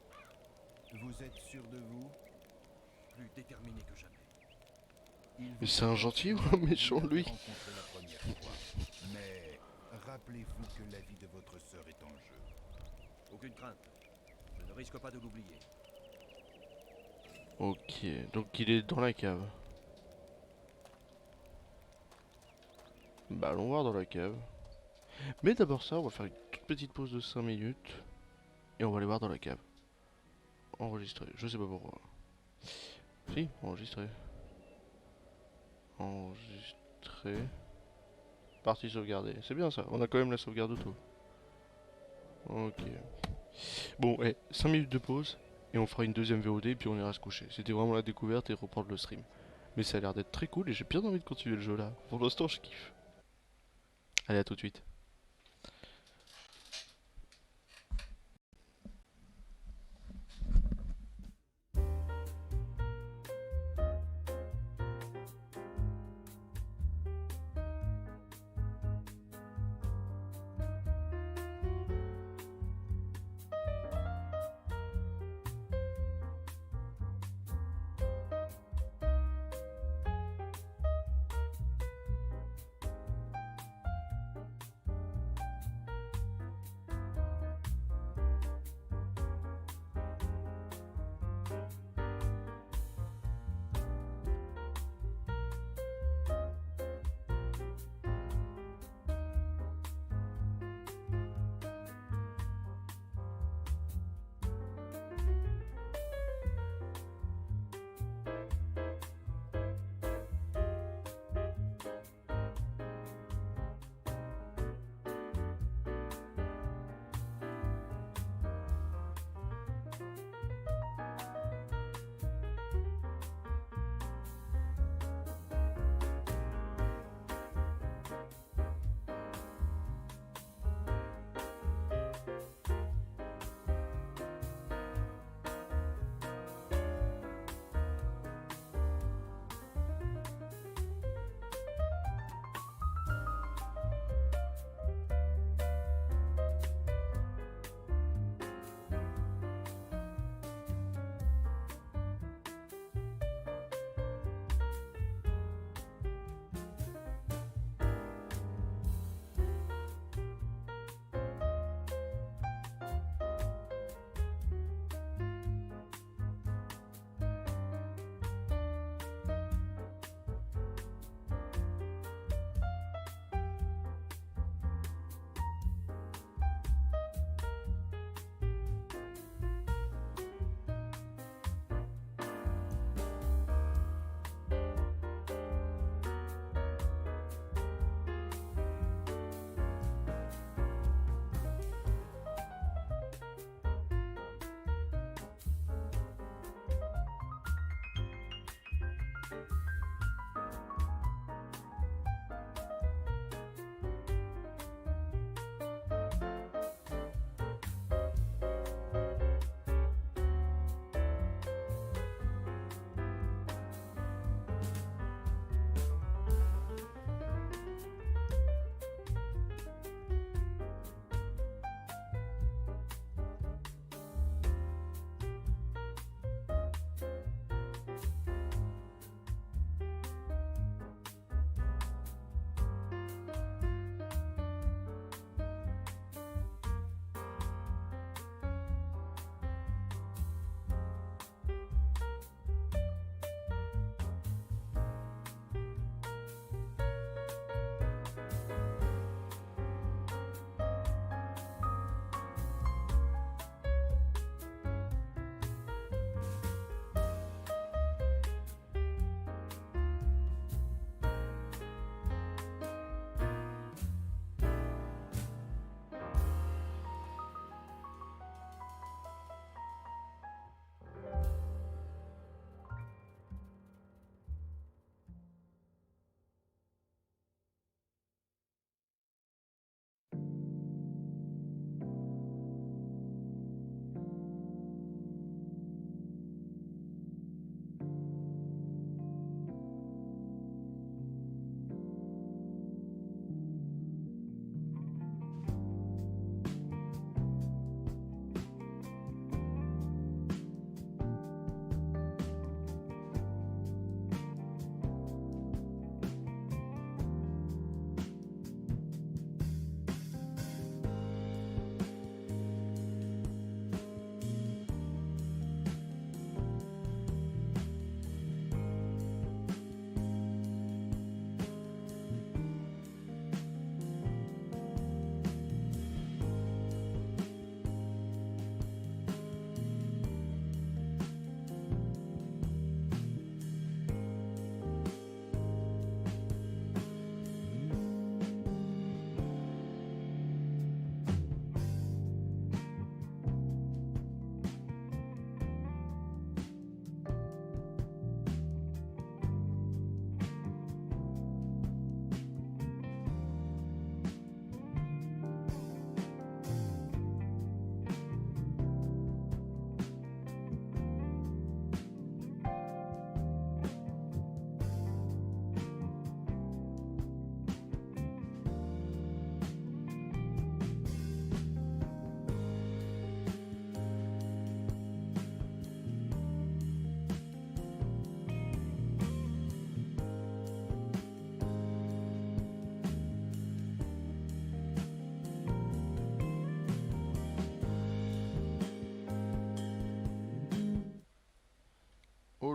Vous êtes sûr de vous? Plus déterminé que jamais. Il Mais vous c'est un appartient gentil ou un de vous méchant, l'avez lui? rencontré la première fois. Mais rappelez-vous que la vie de votre sœur est en jeu. Aucune crainte. Je ne risque pas de l'oublier. Ok, donc il est dans la cave. Bah allons voir dans la cave. Mais d'abord ça, on va faire une toute petite pause de 5 minutes. Et on va aller voir dans la cave. Enregistrer, je sais pas pourquoi. Si, enregistrer. Enregistrer. Partie sauvegardée. C'est bien ça, on a quand même la sauvegarde auto. Ok. Bon, 5 minutes de pause. Et on fera une deuxième VOD et puis on ira se coucher. C'était vraiment la découverte et reprendre le stream. Mais ça a l'air d'être très cool et j'ai bien envie de continuer le jeu là. Pour l'instant, je kiffe. Allez, à tout de suite.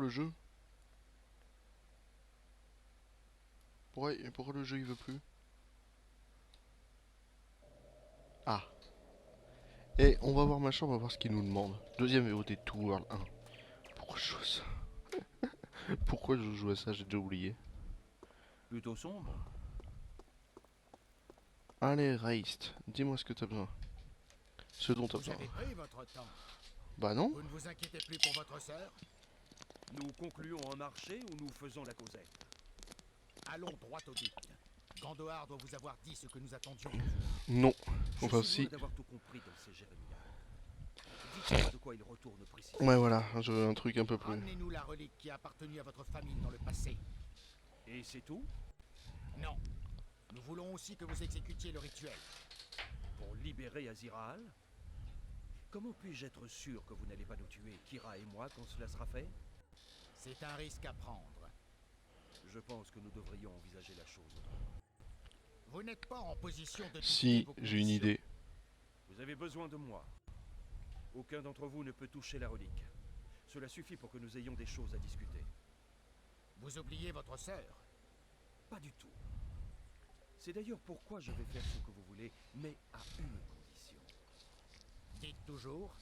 le jeu? Pourquoi le jeu il veut plus? Ah. Et on va voir machin, on va voir ce qu'il nous demande. Deuxième VOD Two World 1. Pourquoi je joue à ça? Pourquoi je joue à ça? J'ai déjà oublié. Plutôt sombre. Allez, Reist, dis-moi ce que t'as besoin. Ce dont t'as Vous besoin. avez pris votre temps. Bah non. Vous ne vous inquiétez plus pour votre sœur? Nous concluons un marché ou nous faisons la causette? Allons droit au but. Gandohar doit vous avoir dit ce que nous attendions. Non. Je Enfin suis si. loin d'avoir tout compris dans ces jérémiades. Dites-moi de quoi il retourne précisément. Ouais voilà, je veux un truc un peu plus. Ramenez-nous la relique qui a appartenu à votre famille dans le passé. Et c'est tout? Non. Nous voulons aussi que vous exécutiez le rituel. Pour libérer Aziraal? Comment puis-je être sûr que vous n'allez pas nous tuer, Kira et moi, quand cela sera fait? C'est un risque à prendre. Je pense que nous devrions envisager la chose. Vous n'êtes pas en position de... Si, j'ai une idée. Vous avez besoin de moi. Aucun d'entre vous ne peut toucher la relique. Cela suffit pour que nous ayons des choses à discuter. Vous oubliez votre sœur? Pas du tout. C'est d'ailleurs pourquoi je vais faire ce que vous voulez, mais à une condition. Dites toujours.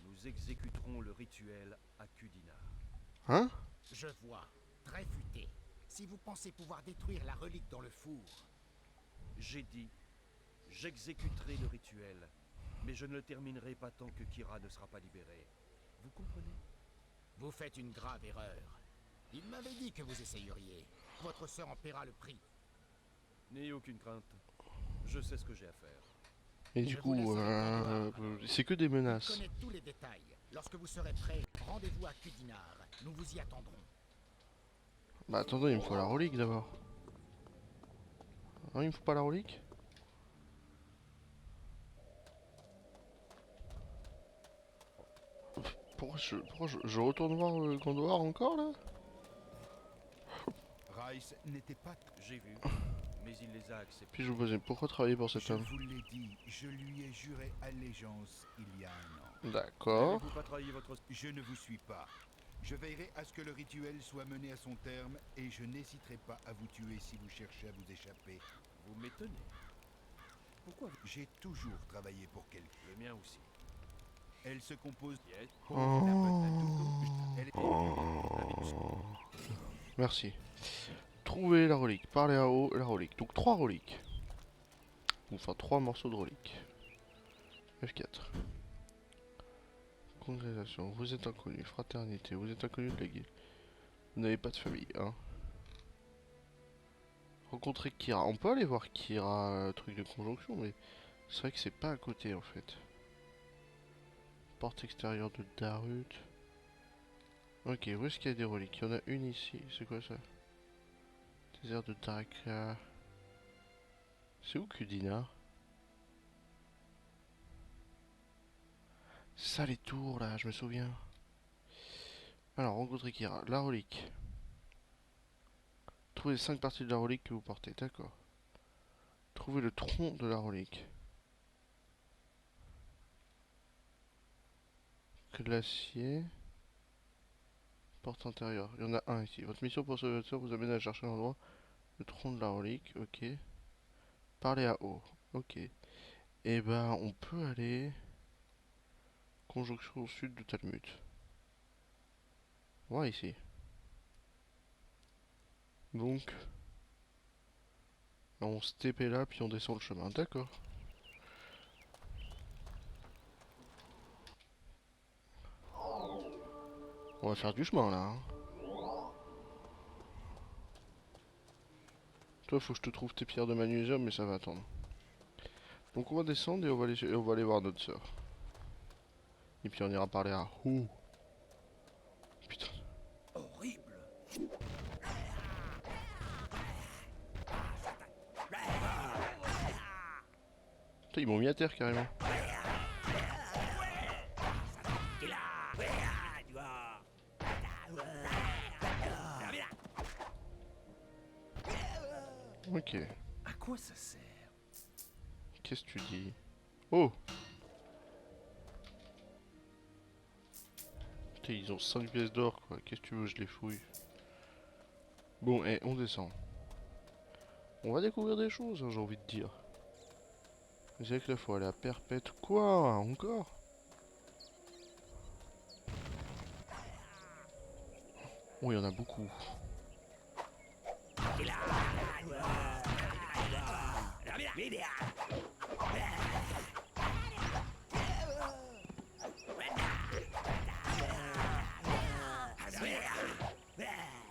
Nous exécuterons le rituel à Kudina. Hein? Je vois. Très futé. Si vous pensez pouvoir détruire la relique dans le four... J'ai dit, j'exécuterai le rituel, mais je ne le terminerai pas tant que Kira ne sera pas libérée. Vous comprenez? Vous faites une grave erreur. Il m'avait dit que vous essayeriez. Votre sœur en paiera le prix. N'ayez aucune crainte. Je sais ce que j'ai à faire. Et du Je vous coup, laisse avec Gandohar. c'est que des Je menaces. connais tous les détails. Lorsque vous serez prêt, rendez-vous à Kudinar. Nous vous y attendrons. Bah attendez, il me faut la relique d'abord. Non, il me faut pas la relique? Pourquoi je retourne voir Gandohar encore là? Rice n'était pas... J'ai vu, mais il les a acceptés. Puis je vous posais, pourquoi travailler pour cet Je homme? vous l'ai dit, je lui ai juré allégeance il y a un an. D'accord. N'avez-vous pas trahi votre... Je ne vous suis pas. Je veillerai à ce que le rituel soit mené à son terme et je n'hésiterai pas à vous tuer si vous cherchez à vous échapper. Vous m'étonnez. Pourquoi vous... J'ai toujours travaillé pour quelqu'un. Le mien aussi. Elle se compose... Yes. Elle est... Merci. Trouver la relique. Parler à haut, la relique. Donc 3 reliques. Enfin 3 morceaux de relique. F4. Congrégation. Vous êtes inconnu. Fraternité. Vous êtes inconnu de la guilde. Vous n'avez pas de famille, hein. Rencontrer Kira. On peut aller voir Kira, truc de conjonction, mais c'est vrai que c'est pas à côté en fait. Porte extérieure de Darut. Ok, où est-ce qu'il y a des reliques? Il y en a une ici. C'est quoi ça? Désert de Daraka. C'est où Kudina? C'est ça les tours là, je me souviens. Alors, rencontrer Kira. La relique. Trouvez les 5 parties de la relique que vous portez, d'accord. Trouvez le tronc de la relique. Glacier. Porte intérieure. Il y en a un ici. Votre mission pour sauver votre sœur vous amène à chercher l'endroit. Le tronc de la relique, ok. Parler à haut, ok. Et ben, on peut aller... Conjonction au sud de Talmud. Voilà ici. Donc... On se TP là, puis on descend le chemin, d'accord. On va faire du chemin là. Hein. Toi, faut que je te trouve tes pierres de magnésium, mais ça va attendre. Donc on va descendre et on va aller voir notre sœur. Et puis on ira parler à Hu. Putain. Horrible. Putain, ils m'ont mis à terre carrément. Ok. À quoi ça sert? Qu'est-ce que tu dis? Oh! Ok, ils ont 5 pièces d'or quoi. Qu'est-ce que tu veux, je les fouille. Bon, et on descend. On va découvrir des choses, hein, j'ai envie de dire. C'est vrai que là, faut aller à Perpète. Quoi? Encore? Oh, il y en a beaucoup.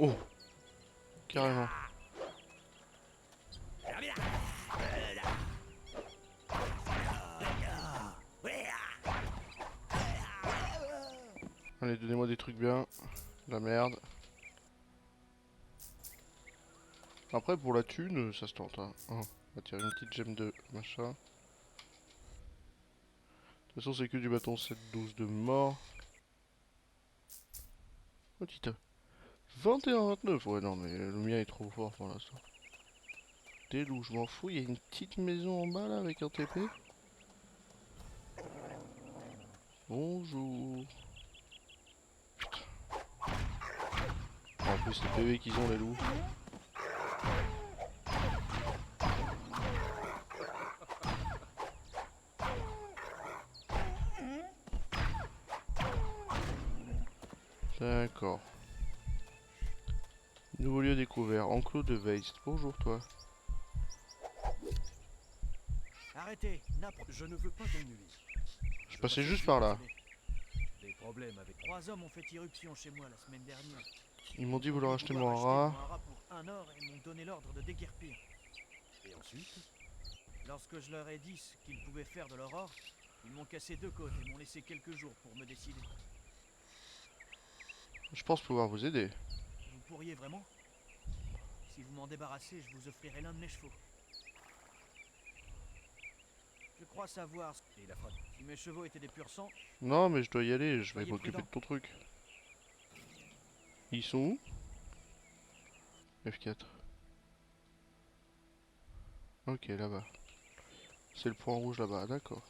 Oh! Carrément. Allez, donnez-moi des trucs bien. La merde. Après, pour la thune, ça se tente. Hein. Oh, on va tirer une petite gemme de machin. De toute façon, c'est que du bâton 7-12 de mort. Oh, titre. 21-29. Ouais, non, mais le mien est trop fort pour l'instant. Des loups, je m'en fous. Il y a une petite maison en bas là avec un TP. Bonjour. Putain. En plus, les PV qu'ils ont, les loups. D'accord. Nouveau lieu découvert, enclos de Weist. Bonjour toi. Arrêtez, je ne veux pas d'ennui. Je passais juste par là. Des problèmes avec 3 hommes ont fait irruption chez moi la semaine dernière. Ils m'ont dit vouloir acheter mon rat rat. pour 1 or et m'ont donné l'ordre de déguerpir. Et ensuite, Lorsque je leur ai dit ce qu'ils pouvaient faire de leur or, ils m'ont cassé 2 côtes et m'ont laissé quelques jours pour me décider. Je pense pouvoir vous aider. Vous pourriez vraiment? Si vous m'en débarrassez, je vous offrirai l'un de mes chevaux. Je crois savoir et la frappe. si mes chevaux étaient des pur sang. Non mais je dois y aller, je vais Soyez m'occuper de prudent. ton truc. Ils sont où? F4. Ok, là-bas. C'est le point rouge là-bas, d'accord.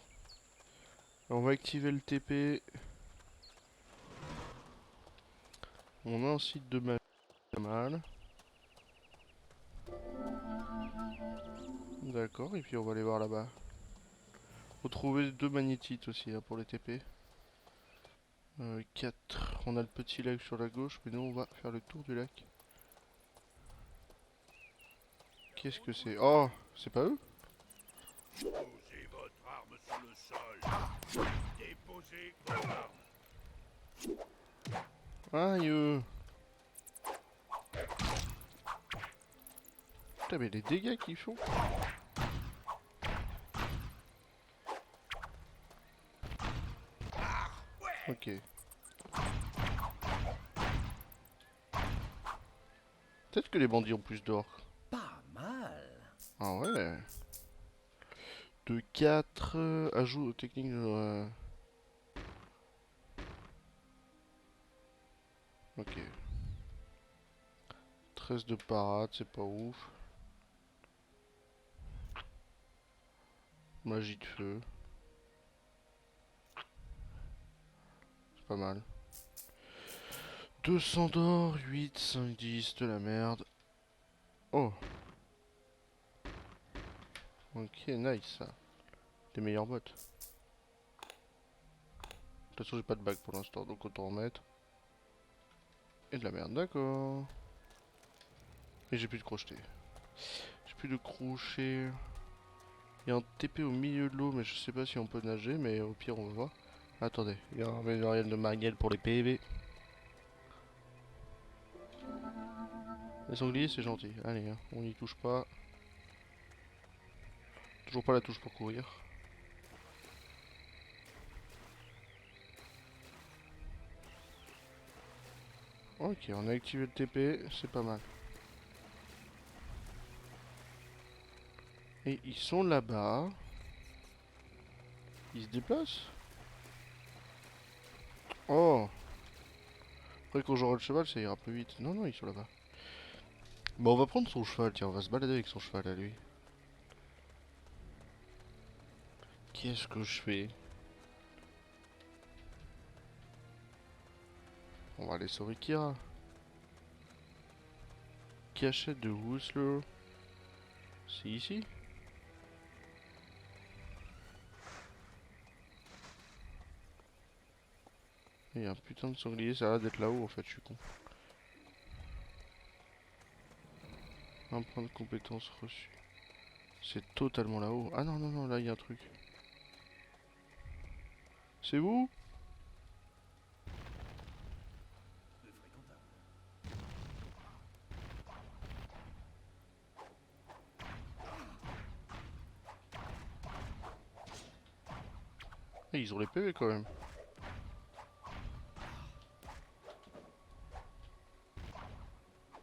On va activer le TP. On a un site de mal. Pas mal. D'accord, et puis on va aller voir là-bas. Faut trouver 2 magnétites aussi hein, pour les TP. 4. On a le petit lac sur la gauche, mais nous on va faire le tour du lac. Qu'est-ce que c'est? Oh, c'est pas eux? Posez votre arme sur le sol. Déposez vos armes. Aïe. Putain mais les dégâts qu'ils font. Ok. Peut-être que les bandits ont plus d'or. Pas mal. Ah ouais. De 4. Ajout aux techniques de... Ok. 13 de parade, c'est pas ouf. Magie de feu. C'est pas mal. 200 d'or, 8, 5, 10, de la merde. Oh. Ok, nice ça. Les meilleures bottes. De toute façon, j'ai pas de bague pour l'instant, donc autant en mettre. Et de la merde, d'accord. Et j'ai plus de crochet. J'ai plus de crochet. Il y a un TP au milieu de l'eau, mais je sais pas si on peut nager, mais au pire on va voir. Attendez, il y a un mémorial de Marielle pour les PV. Les sangliers c'est gentil, allez, hein, on n'y touche pas. Toujours pas la touche pour courir. Ok, on a activé le TP, c'est pas mal. Et ils sont là-bas. Ils se déplacent? Oh! Après quand j'aurai le cheval ça ira plus vite. Non, non, ils sont là-bas. Bon, on va prendre son cheval, tiens, on va se balader avec son cheval à lui. Qu'est-ce que je fais? On va aller sauver Kira. Cachette de Whistler. C'est ici? Il y a un putain de sanglier, ça a l'air d'être là-haut en fait, je suis con. Un point de compétence reçu. C'est totalement là-haut. Ah non, non, non, là il y a un truc. C'est vous? Eh, ils ont les PV quand même.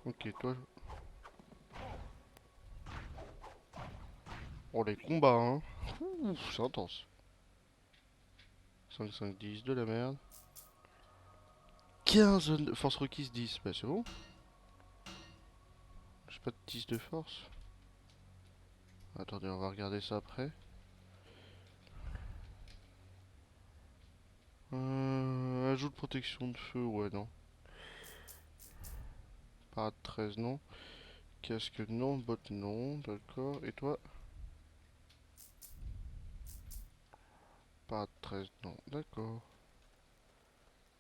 Ok, toi. Oh, les combats, hein. Ouf, c'est intense. 5, 5, 10, de la merde. 15 de force requise 10. Bah, c'est bon. J'ai pas de 10 de force. Attendez, on va regarder ça après. Ajout de protection de feu, ouais, non. Parade 13, non. Casque, non. Botte, non. D'accord. Et toi? Parade 13, non. D'accord.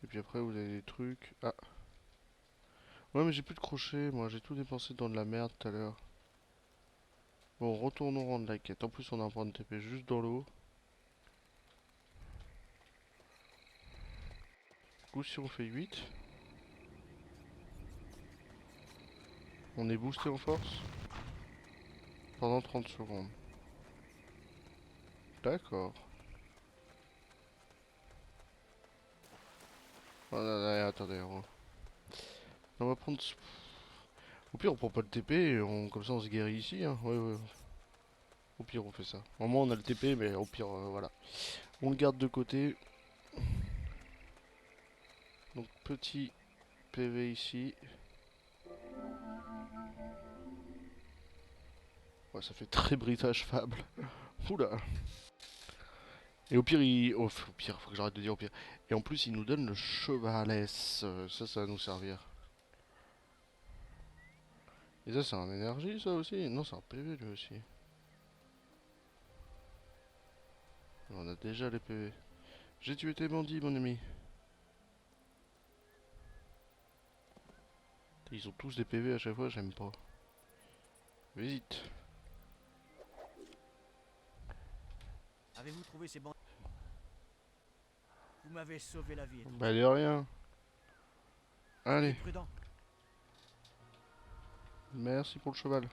Et puis après, vous avez des trucs. Ah. Ouais, mais j'ai plus de crochet, moi. J'ai tout dépensé dans de la merde tout à l'heure. Bon, retournons rendre la quête. En plus, on a un point de TP juste dans l'eau. Du coup, si on fait 8, on est boosté en force pendant 30 secondes. D'accord. Oh, attendez, on va prendre... Au pire, on prend pas le TP, et comme ça on se guérit ici. Hein. Ouais, ouais. Au pire, on fait ça. Au moins, on a le TP, mais au pire, voilà. On le garde de côté. Donc, petit PV ici. Ouais, ça fait très britage fable. Oula. Et au pire, au pire, faut que j'arrête de dire au pire. Et en plus, il nous donne le chevalès. Ça va nous servir. Et ça, c'est un énergie, ça aussi? Non, c'est un PV, lui aussi. On a déjà les PV. J'ai tué tes bandits, mon ami. Ils ont tous des PV à chaque fois, j'aime pas. Visite. Avez-vous trouvé ces bandits? Vous m'avez sauvé la vie. Bah, de rien. Soyez Allez, prudent. merci pour le cheval.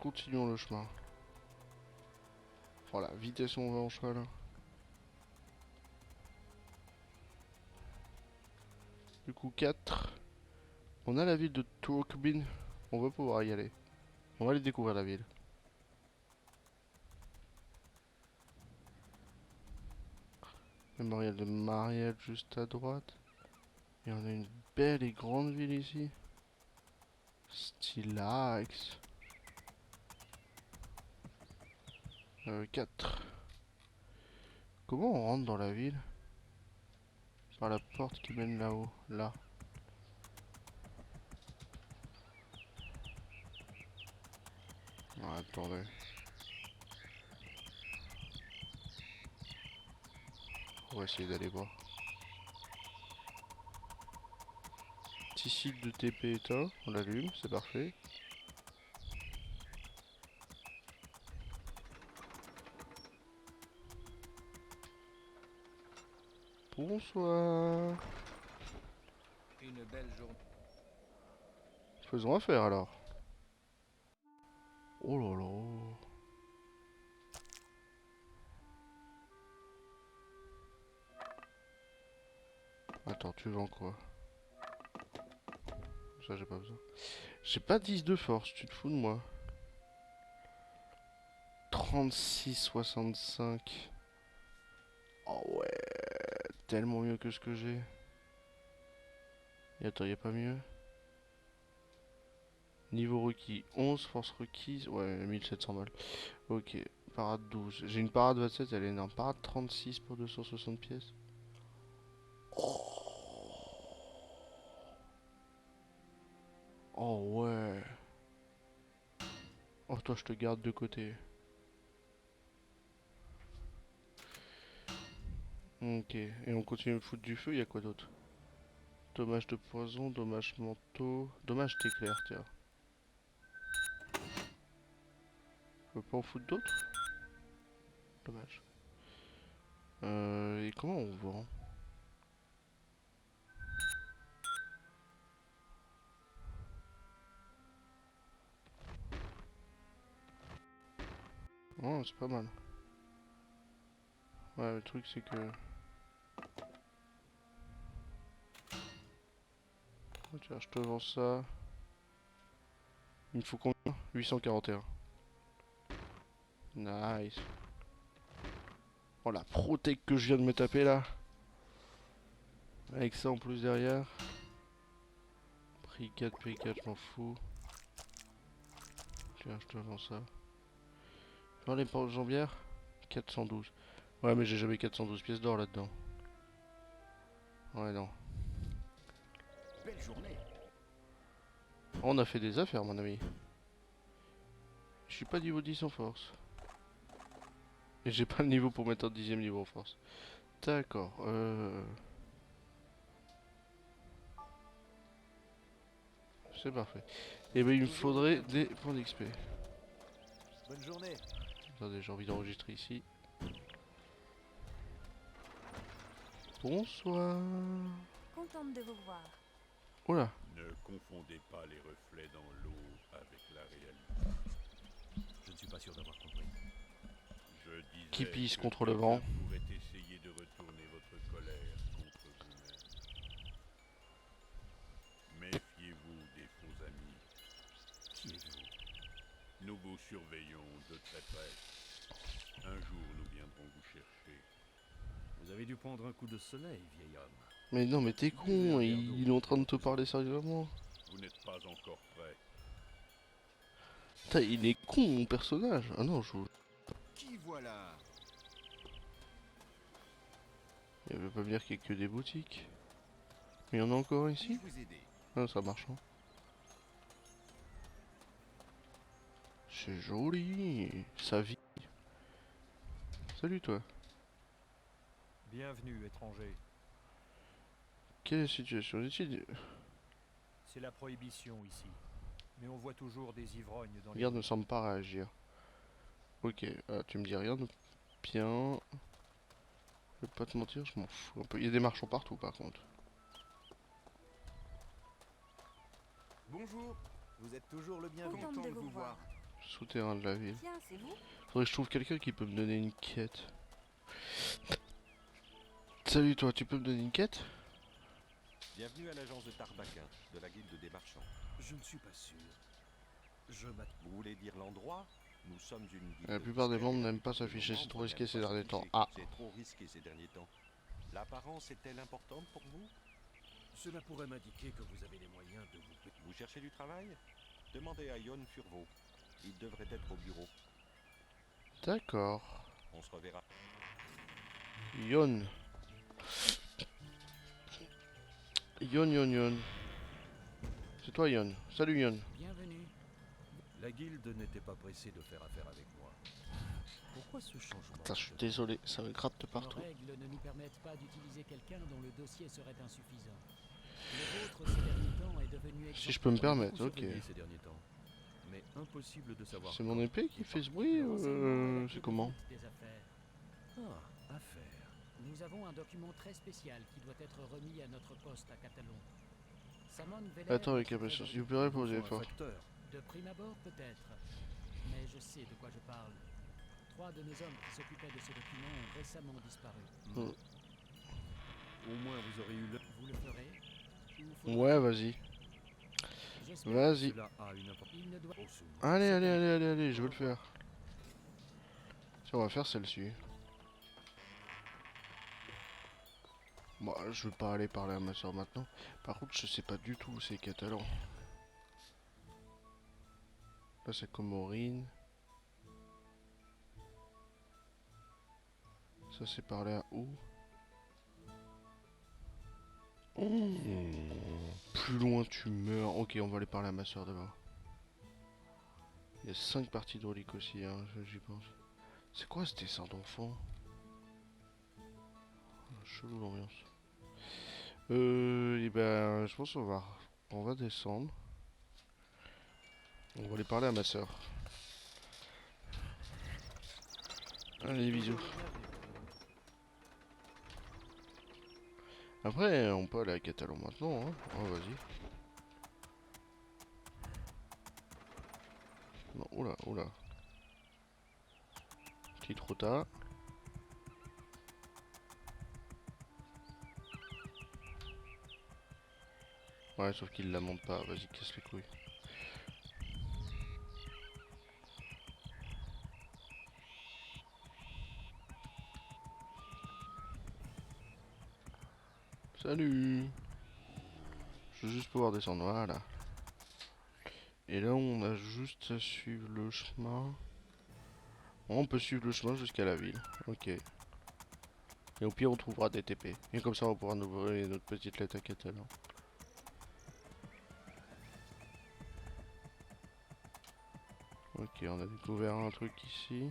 Continuons le chemin. Voilà, vitesse on va en cheval. Du coup, 4. On a la ville de Turkbin. On va pouvoir y aller. On va aller découvrir la ville. Mémorial de Marielle juste à droite. Et on a une belle et grande ville ici. Stylax. 4. Comment on rentre dans la ville? Par la porte qui mène là-haut. Là. Ah, attendez. On va essayer d'aller voir. Petit site de TP éteint. On l'allume, c'est parfait. Bonsoir. Une belle journée. Faisons affaire alors. Oh là là. Attends, tu vends quoi? Ça, j'ai pas besoin. J'ai pas 10 de force, tu te fous de moi. 36,65. Oh ouais, tellement mieux que ce que j'ai. Et attends, y a pas mieux? Niveau requis 11, force requise, ouais, 1700 balles. Ok, parade 12. J'ai une parade 27, elle est énorme. Parade 36 pour 260 pièces. Oh ouais. Oh toi je te garde de côté. Ok, et on continue de foutre du feu, y a quoi d'autre? Dommage de poison, dommage mentaux, dommage d'éclair, tiens. Je peux pas en foutre d'autres? Dommage. Et comment on vend? Oh, c'est pas mal. Ouais, le truc c'est que... Oh, tiens, je te vends ça. Il me faut combien? 841. Nice. Oh la protec que je viens de me taper là. Avec ça en plus derrière. Prix 4, prix 4, je m'en fous. Tiens, je te vends ça. Dans les jambières 412. Ouais, mais j'ai jamais 412 pièces d'or là-dedans. Ouais, non. Belle journée. On a fait des affaires, mon ami. Je suis pas niveau 10 en force. Et j'ai pas le niveau pour mettre un 10e niveau en force. D'accord. C'est parfait. Et ben il me faudrait des points d'XP. Bonne journée. Attendez, j'ai envie d'enregistrer ici. Bonsoir. Contente de vous voir. Oh là. Ne confondez pas les reflets dans l'eau avec la réalité. Je ne suis pas sûr d'avoir compris. Je disais Qui pisse que contre le quelqu'un vent. pourrait essayer de retourner votre colère contre vous-même. Méfiez-vous des faux amis. Qui êtes-vous? Nous vous surveillons de très près. Un jour, nous viendrons vous chercher. Vous avez dû prendre un coup de soleil, vieil homme. Mais non, mais t'es con. Il est en train de te parler sérieusement. Vous n'êtes pas encore prêt. Putain, il est con mon personnage. Ah non, je... Qui voilà? Il veut pas me dire qu'il y a que des boutiques. Mais il y en a encore Puis-je ici? vous aider? Ah, ça marche. Hein. C'est joli. Ça vit. Salut toi. Bienvenue, étranger. Quelle est la situation ici? C'est la prohibition ici. Mais on voit toujours des ivrognes dans les Regarde, ne rues. semble pas réagir. Ok, tu me dis rien de bien. Je vais pas te mentir, je m'en fous un peu. Il y a des marchands partout par contre. Bonjour. Vous êtes toujours le bienvenu. Contente de vous voir. Souterrain de la ville. Tiens, c'est vous? Faudrait que je trouve quelqu'un qui peut me donner une quête. Salut toi, tu peux me donner une quête? Bienvenue à l'agence de Tarbaquin, de la guilde des marchands. Je ne suis pas sûr. Vous voulez dire l'endroit? Nous sommes une guilde. La plupart des membres discrète. n'aiment pas s'afficher, Nos c'est trop membres risqué n'aiment ces pas derniers temps. s'afficher. Ah, C'est trop risqué ces derniers temps. L'apparence est-elle importante pour vous? Cela pourrait m'indiquer que vous avez les moyens de vous... Vous cherchez du travail? Demandez à Yon Furvo. Il devrait être au bureau. d'accord. On se reverra. Yon. Yon. C'est toi Yon. Salut Yon. Bienvenue. La guilde n'était pas pressée de faire affaire avec moi. Pourquoi ce changement? Putain, je suis désolé, ça me gratte de partout. Nos règles ne nous permettent pas d'utiliser quelqu'un dont le dossier serait insuffisant. Le vôtre ces derniers temps est devenu Si je peux me permettre, Beaucoup ok. surveillé ces derniers temps. Mais impossible de savoir. C'est mon épée qui fait ce bruit c'est comment? Des affaires. Ah, affaire. Nous avons un document très spécial qui doit être remis à notre poste à Catalon. Samon Veller Attends, avec est la très patience, occupé. s'il vous plaît, reposez Un fort. facteur. De prime abord, peut-être. Mais je sais de quoi je parle. 3 de nos hommes qui s'occupaient de ce document ont récemment disparu. Au moins vous aurez eu le... Vous le ferez ou faudra- Ouais, vas-y. J'espère. Vas-y. Cela a une importance. Il ne doit... Allez, je vais le faire. Tiens, on va faire celle-ci. Bon, je vais pas aller parler à ma soeur maintenant. Par contre, je sais pas du tout où c'est catalan. Là, c'est Comorine. Ça, c'est parler à où? Plus loin tu meurs. Ok, on va aller parler à ma soeur d'abord. Il y a 5 parties hydrauliques aussi, hein, j'y pense. C'est quoi ce dessin d'enfant? Chelou l'ambiance. Et ben, je pense on va descendre. On va aller parler à ma soeur. Allez, bisous. Après, on peut aller à Catalan maintenant, hein. Oh, vas-y. Non, oula, oula. Petite rota. Ouais, sauf qu'il la monte pas. Vas-y, casse les couilles. Salut. Je veux juste pouvoir descendre, voilà. Et là, on a juste à suivre le chemin. On peut suivre le chemin jusqu'à la ville. Ok. Et au pire, on trouvera des TP. Et comme ça, on pourra nous ouvrir notre petite lettre à Catalan. Ok, on a découvert un truc ici.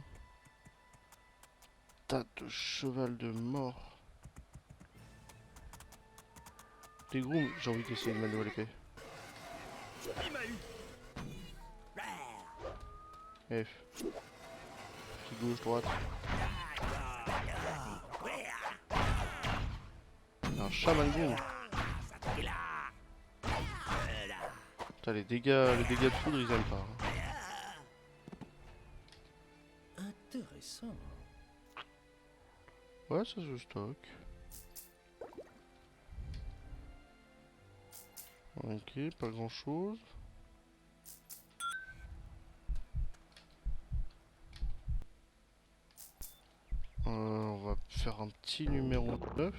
Tas de cheval de mort. Des gros, j'ai envie d'essayer de manoir l'épée. F. Petit gauche, droite. Un chaman boom. Putain, les dégâts de foudre, ils aiment pas. Hein. Intéressant. Ouais, ça se stocke. Ok, pas grand chose. On va faire un petit numéro 9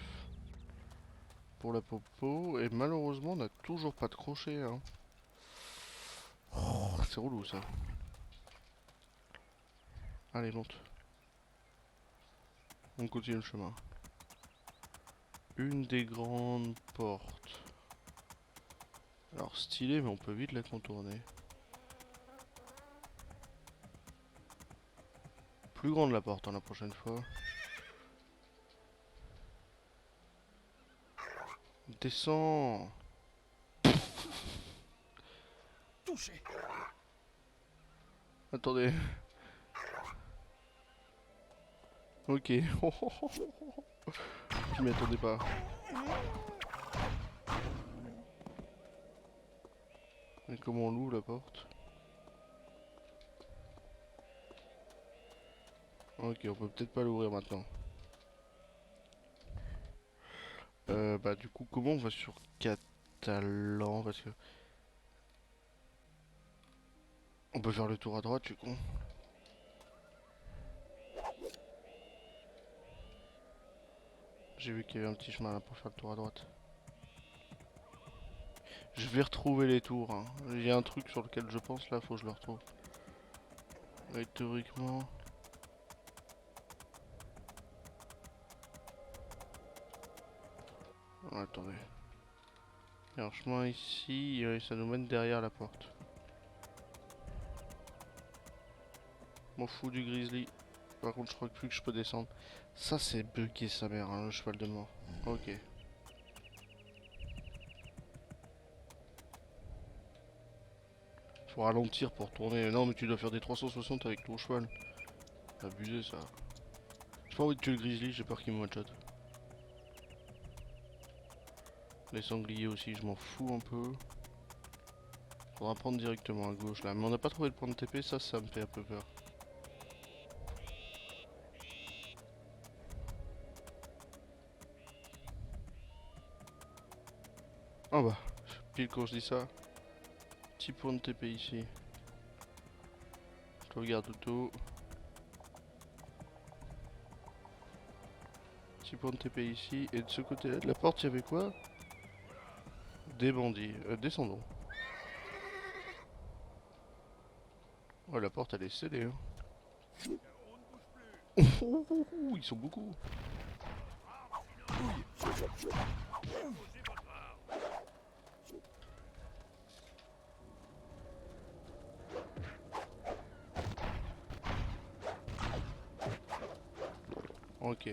pour la popo. Et malheureusement, on n'a toujours pas de crochet. Hein. Oh, c'est relou ça. Allez, monte. On continue le chemin. Une des grandes portes. Alors stylé, mais on peut vite la contourner. Plus grande la porte, hein, la prochaine fois. Descends. Touché. Attendez. Ok. Je m'y attendais pas. Et comment on l'ouvre la porte? Ok, on peut peut-être pas l'ouvrir maintenant. Bah du coup, comment on va sur Catalan? Parce que... On peut faire le tour à droite, tu con. J'ai vu qu'il y avait un petit chemin là pour faire le tour à droite. Je vais retrouver les tours. Hein. Il y a un truc sur lequel je pense là, faut que je le retrouve. Et théoriquement... Oh, attendez. Il y a un chemin ici, et ça nous mène derrière la porte. M'en fous du grizzly. Par contre, je crois plus que je peux descendre. Ça, c'est bugué sa mère, hein, le cheval de mort. Ok. Faut ralentir pour tourner. Non, mais tu dois faire des 360 avec ton cheval. Abusé ça. J'ai pas envie de tuer le grizzly, j'ai peur qu'il me one-shot. Les sangliers aussi, je m'en fous un peu. Faudra prendre directement à gauche là. Mais on n'a pas trouvé le point de TP, ça me fait un peu peur. Ah bah, pile quand je dis ça. Petit point de TP ici. Je regarde auto. Petit point de TP ici. Et de ce côté-là de la porte, il y avait quoi? Des bandits. Descendons. Ouais, la porte elle est scellée. Hein. Ils sont beaucoup. Ok.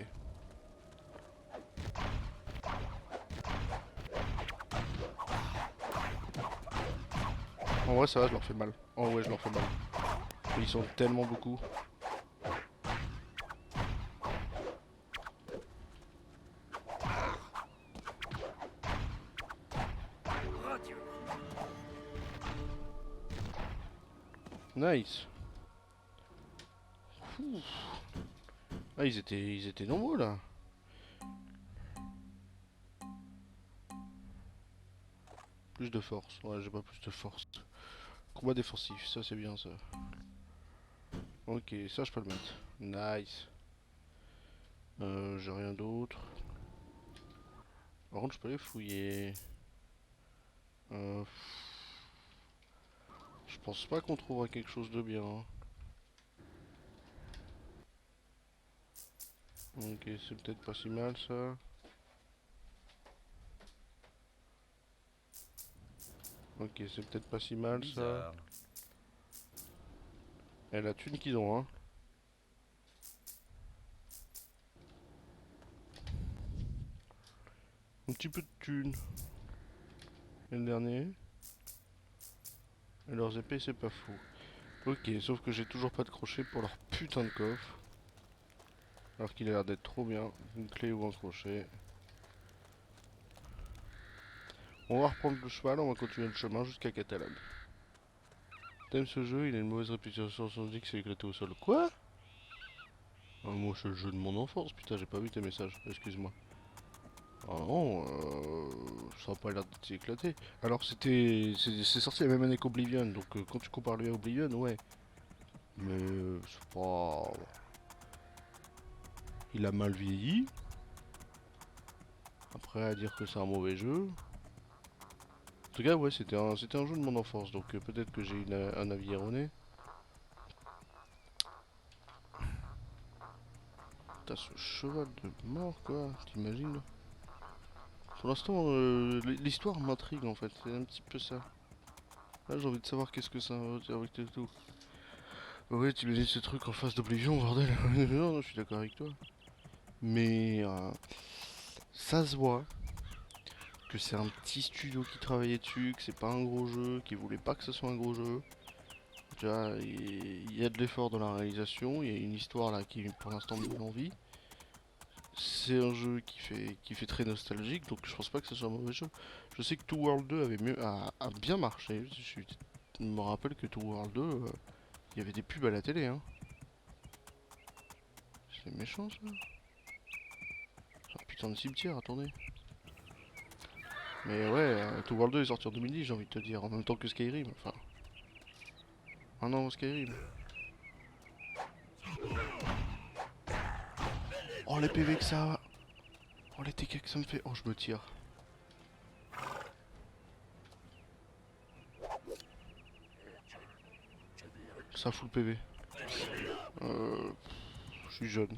En vrai ça va, je leur fais mal. En vrai je leur fais mal. Ils sont tellement beaucoup. Nice. Ouh. Ah ils étaient nombreux là. Plus de force. Ouais j'ai pas plus de force. Combat défensif, ça c'est bien ça. Ok, ça je peux le mettre. Nice. J'ai rien d'autre. Par contre je peux les fouiller. Je pense pas qu'on trouvera quelque chose de bien. Hein. Ok, c'est peut-être pas si mal ça. Ok, c'est peut-être pas si mal Bizarre. ça. Et la thune qu'ils ont, hein. Un petit peu de thune. Et le dernier. Et leurs épées, c'est pas fou. Ok, sauf que j'ai toujours pas de crochet pour leur putain de coffre. Alors qu'il a l'air d'être trop bien. Une clé ou un crochet. On va reprendre le cheval, on va continuer le chemin jusqu'à Catalane. T'aimes ce jeu? Il a une mauvaise réputation, on dit que c'est éclaté au sol. Quoi? Moi c'est le jeu de mon enfance, putain j'ai pas vu tes messages, excuse-moi. Ah non, ça a pas l'air d'être éclaté. Alors c'est sorti la même année qu'Oblivion, donc quand tu compares lui à Oblivion, ouais. Mais c'est pas... Il a mal vieilli. Après à dire que c'est un mauvais jeu. En tout cas ouais c'était un jeu de mon enfance, donc peut-être que j'ai un avis erroné. T'as ce cheval de mort quoi, t'imagines? Pour l'instant l'histoire m'intrigue en fait, c'est un petit peu ça. Là j'ai envie de savoir qu'est-ce que ça va faire avec tout. Ouais t'imagines ce truc en face d'Oblivion bordel. Non, non je suis d'accord avec toi. Mais ça se voit que c'est un petit studio qui travaillait dessus, que c'est pas un gros jeu, qui voulait pas que ce soit un gros jeu. Tu vois, il y a de l'effort dans la réalisation, il y a une histoire là qui pour l'instant me donne envie. C'est un jeu qui fait très nostalgique, donc je pense pas que ce soit un mauvais jeu. Je sais que Two World 2 a bien marché. Je me rappelle que Two World 2, il y avait des pubs à la télé. Hein. C'est méchant ça. C'est un putain de cimetière, attendez. Mais ouais, Two World 2 est sorti en 2010, j'ai envie de te dire, en même temps que Skyrim. Enfin, un an Skyrim. Oh les PV que ça. Oh les TK que ça me fait. Oh je me tire. Ça fout le PV. Je suis jeune.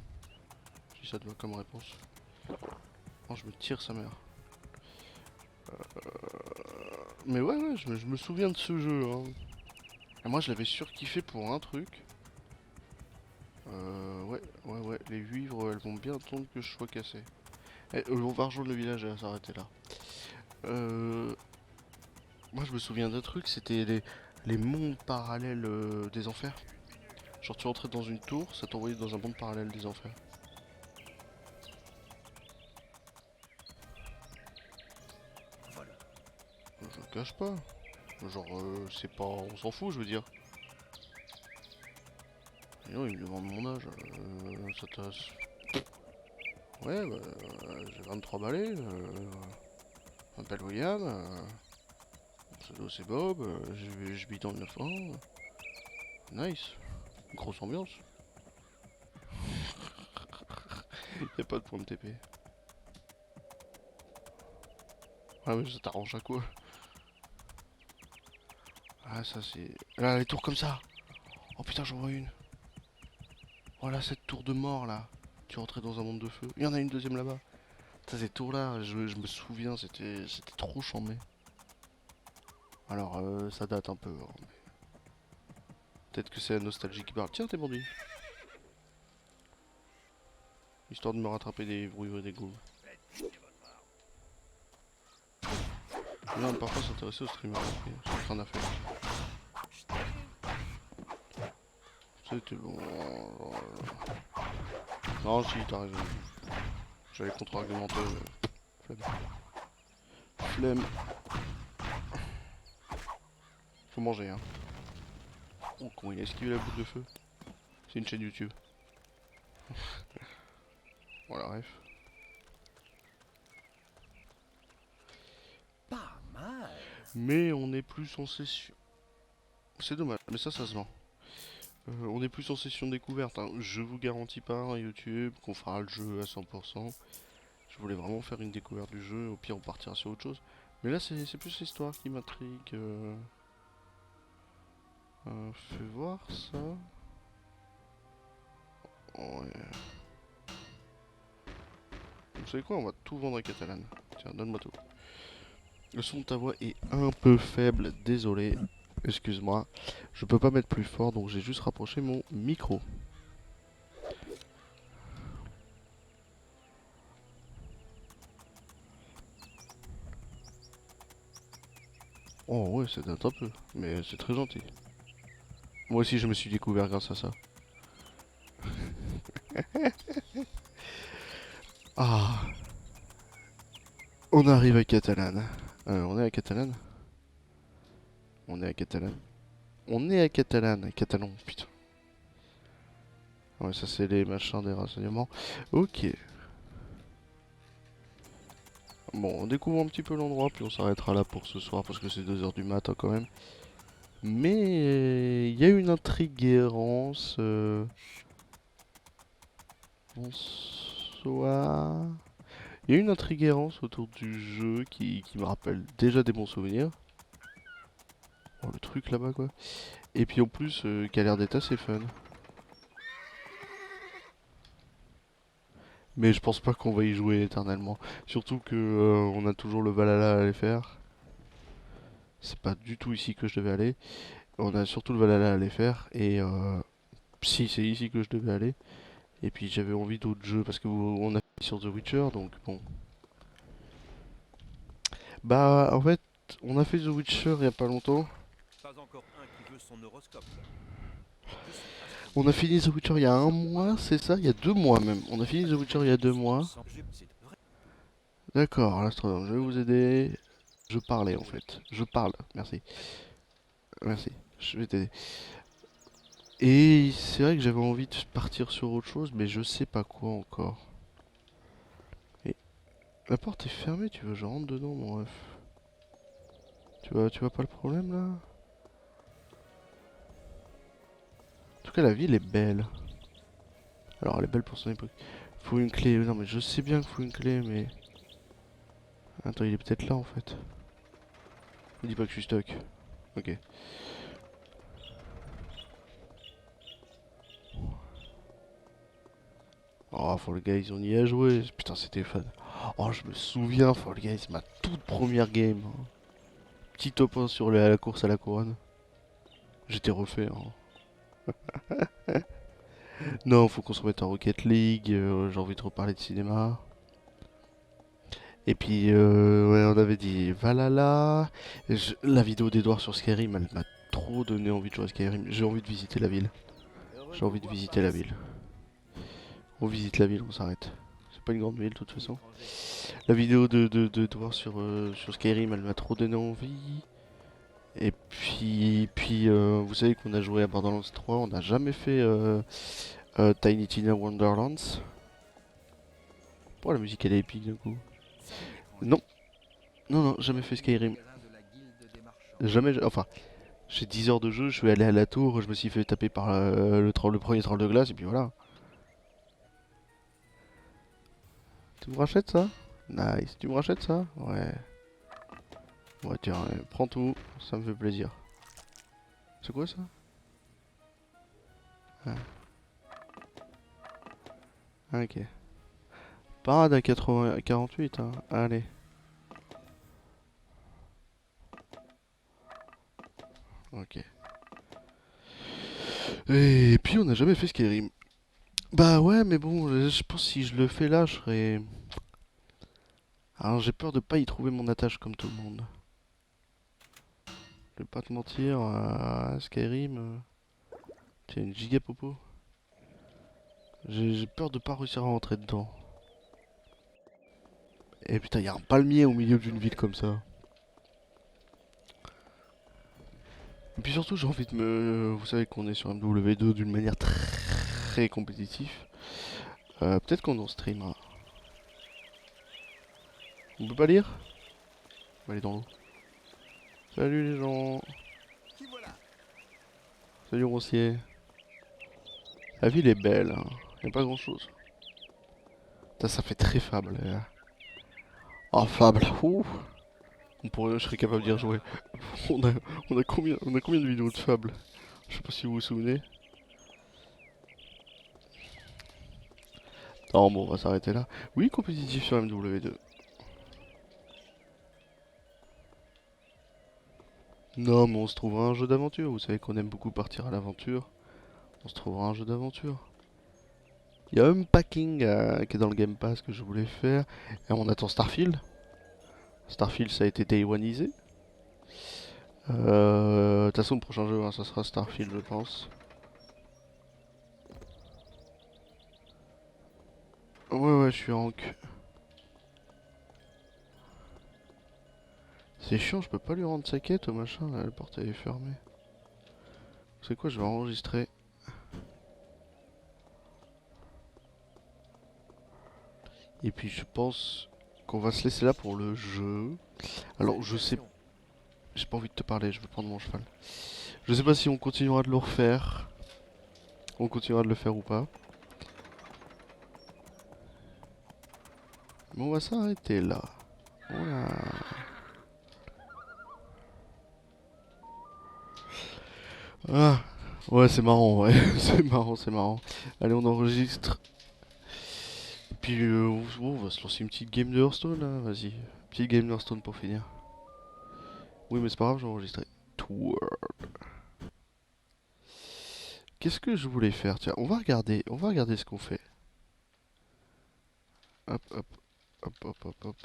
Si ça te va comme réponse. Oh je me tire sa mère. Mais ouais, je me souviens de ce jeu. Hein. Et moi je l'avais surkiffé pour un truc. Ouais, les vivres elles vont bien attendre que je sois cassé. Et, on va rejoindre le village et s'arrêter là. Moi je me souviens d'un truc, c'était les mondes parallèles des enfers. Genre tu rentrais dans une tour, ça t'envoyait dans un monde parallèle des enfers. Voilà. Je le cache pas. Genre c'est pas... On s'en fout je veux dire. Et non il me demande mon âge. Ça tasse. Ouais bah j'ai 23 balais. Je m'appelle William. Mon pseudo c'est Bob. Je vis dans le 9 ans. Nice. Grosse ambiance. Y'a pas de point de TP. Ah mais ça t'arrange à quoi? Ah ça c'est... Là les tours comme ça. Oh putain j'en vois une. Voilà cette tour de mort là. Tu rentrais dans un monde de feu. Il y en a une deuxième là-bas. Ces tours là, je me souviens, c'était trop chambé. Alors ça date un peu. Hein, mais... Peut-être que c'est la nostalgie qui parle. Tiens t'es bandit. Histoire de me rattraper des bruits et des goules. Non, par contre, s'intéresser au streamer, j'ai rien à faire. C'était bon. Non, si, t'as raison. J'allais contre-argumenter, mais... Flemme. Faut manger, hein. Oh, comment il a esquivé la boule de feu. C'est une chaîne YouTube. Voilà, bref. Pas mal. Mais on est plus en session. C'est dommage, mais ça se vend. On est plus en session découverte, hein. Je vous garantis pas YouTube qu'on fera le jeu à 100%. Je voulais vraiment faire une découverte du jeu, au pire on partira sur autre chose. Mais là c'est plus l'histoire qui m'intrigue. Fais voir ça. Ouais. Vous savez quoi, on va tout vendre à Catalane. Tiens, donne-moi tout. Le son de ta voix est un peu faible, désolé. Excuse-moi. Je peux pas mettre plus fort, donc j'ai juste rapproché mon micro. Oh ouais, ça date un peu, mais c'est très gentil. Moi aussi je me suis découvert grâce à ça. Ah. On arrive à Catalane. On est à Catalane. On est à Catalane. On est à Catalane. Catalan, putain. Ouais, ça c'est les machins des renseignements. Ok. Bon, on découvre un petit peu l'endroit, puis on s'arrêtera là pour ce soir, parce que c'est 2 h du matin quand même. Mais il y a une intrigue errance. Bonsoir. Il y a une intrigue errance autour du jeu qui me rappelle déjà des bons souvenirs. Oh, le truc là-bas quoi. Et puis en plus, qui a l'air d'être assez fun. Mais je pense pas qu'on va y jouer éternellement. Surtout que on a toujours le Valhalla à aller faire. C'est pas du tout ici que je devais aller. On a surtout le Valhalla à aller faire. Et si c'est ici que je devais aller. Et puis j'avais envie d'autres jeux parce que on a fait sur The Witcher, donc bon. Bah en fait, on a fait The Witcher il y a pas longtemps. Pas encore un qui veut son horoscope. On a fini The Witcher il y a 1 mois, c'est ça? Il y a 2 mois même. On a fini The Witcher il y a 2 mois. D'accord, l'astronome, je vais vous aider. Je parlais en fait. Je parle, merci. Merci, je vais t'aider. Et c'est vrai que j'avais envie de partir sur autre chose, mais je sais pas quoi encore. Et la porte est fermée, tu veux je rentre dedans mon ref. Tu vois pas le problème là? En tout cas la ville est belle. Alors elle est belle pour son époque. Faut une clé, non mais je sais bien qu'il faut une clé mais... Attends il est peut-être là en fait. Me dis pas que je suis stuck. Ok. Oh Fall Guys on y a joué, putain c'était fun. Oh je me souviens Fall Guys, ma toute première game. Petit top 1 sur la course à la couronne. J'étais refait hein. Non faut qu'on se remette en Rocket League, j'ai envie de reparler de cinéma. Et puis ouais on avait dit Valhalla. La vidéo d'Edouard sur Skyrim elle m'a trop donné envie de jouer à Skyrim. J'ai envie de visiter la ville. J'ai envie de visiter la ville. On visite la ville, on s'arrête. C'est pas une grande ville de toute façon. La vidéo d'Edouard sur Skyrim elle m'a trop donné envie. Et puis vous savez qu'on a joué à Borderlands 3, on n'a jamais fait Tiny Tina Wonderlands. Oh la musique elle est épique d'un coup. Non. Non, jamais fait Skyrim. Jamais, enfin, j'ai 10 heures de jeu, je suis allé à la tour, je me suis fait taper par le premier troll de glace et puis voilà. Tu me rachètes ça? Nice, tu me rachètes ça? Ouais. Ouais tiens, prends tout, ça me fait plaisir. C'est quoi ça? Ah. Ok. Parade à 48 hein, allez. Ok. Et puis on n'a jamais fait Skyrim. Bah ouais, mais bon, je pense que si je le fais là, je serais... Alors j'ai peur de pas y trouver mon attache comme tout le monde. Je vais pas te mentir, Skyrim, t'es une giga popo. J'ai peur de pas réussir à rentrer dedans. Et putain, y a un palmier au milieu d'une ville comme ça. Et puis surtout, j'ai envie de me... Vous savez qu'on est sur MW2 d'une manière très compétitive. Peut-être qu'on en streamera. On peut pas lire? On va aller dans l'eau. Salut les gens. Salut Roncier. La ville est belle, hein. Y a pas grand chose. Ça fait très fable. Oh, fable. Ouh. Je serais capable d'y rejouer. On a, on a combien de vidéos de fable? Je sais pas si vous vous souvenez. Non, bon, on va s'arrêter là. Oui, compétitif sur MW2. Non, mais on se trouvera un jeu d'aventure. Vous savez qu'on aime beaucoup partir à l'aventure. On se trouvera un jeu d'aventure. Il y a Unpacking qui est dans le Game Pass que je voulais faire. Et on attend Starfield. Starfield, ça a été taïwanisé. De toute façon, le prochain jeu, hein, ça sera Starfield, je pense. Ouais, je suis en queue. C'est chiant, je peux pas lui rendre sa quête au machin, là, la porte elle est fermée. C'est quoi, je vais enregistrer. Et puis je pense qu'on va se laisser là pour le jeu. Alors je sais... J'ai pas envie de te parler, je vais prendre mon cheval. Je sais pas si on continuera de le refaire. On continuera de le faire ou pas. Mais on va s'arrêter là. Voilà. Ah, ouais, c'est marrant, ouais. C'est marrant, c'est marrant. Allez, on enregistre. Et puis, on va se lancer une petite game de Hearthstone, là. Vas-y. Petite game de Hearthstone pour finir. Oui, mais c'est pas grave, j'ai enregistré. World. Qu'est-ce que je voulais faire? Tiens, on va regarder ce qu'on fait. Hop, hop, hop, hop, hop, hop.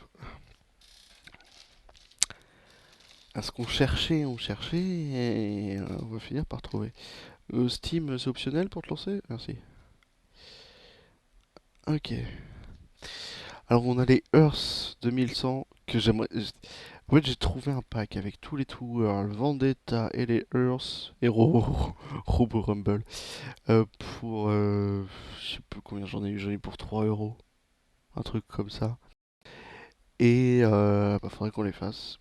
À ce qu'on cherchait, et on va finir par trouver. Steam, c'est optionnel pour te lancer? Merci. Ok. Alors on a les Earth 2100 que j'aimerais... En fait j'ai trouvé un pack avec tous les tours, le Vendetta et les Earth et Robo Rumble. Pour... je sais plus combien j'en ai eu pour 3 €. Un truc comme ça. Et bah, faudrait qu'on les fasse.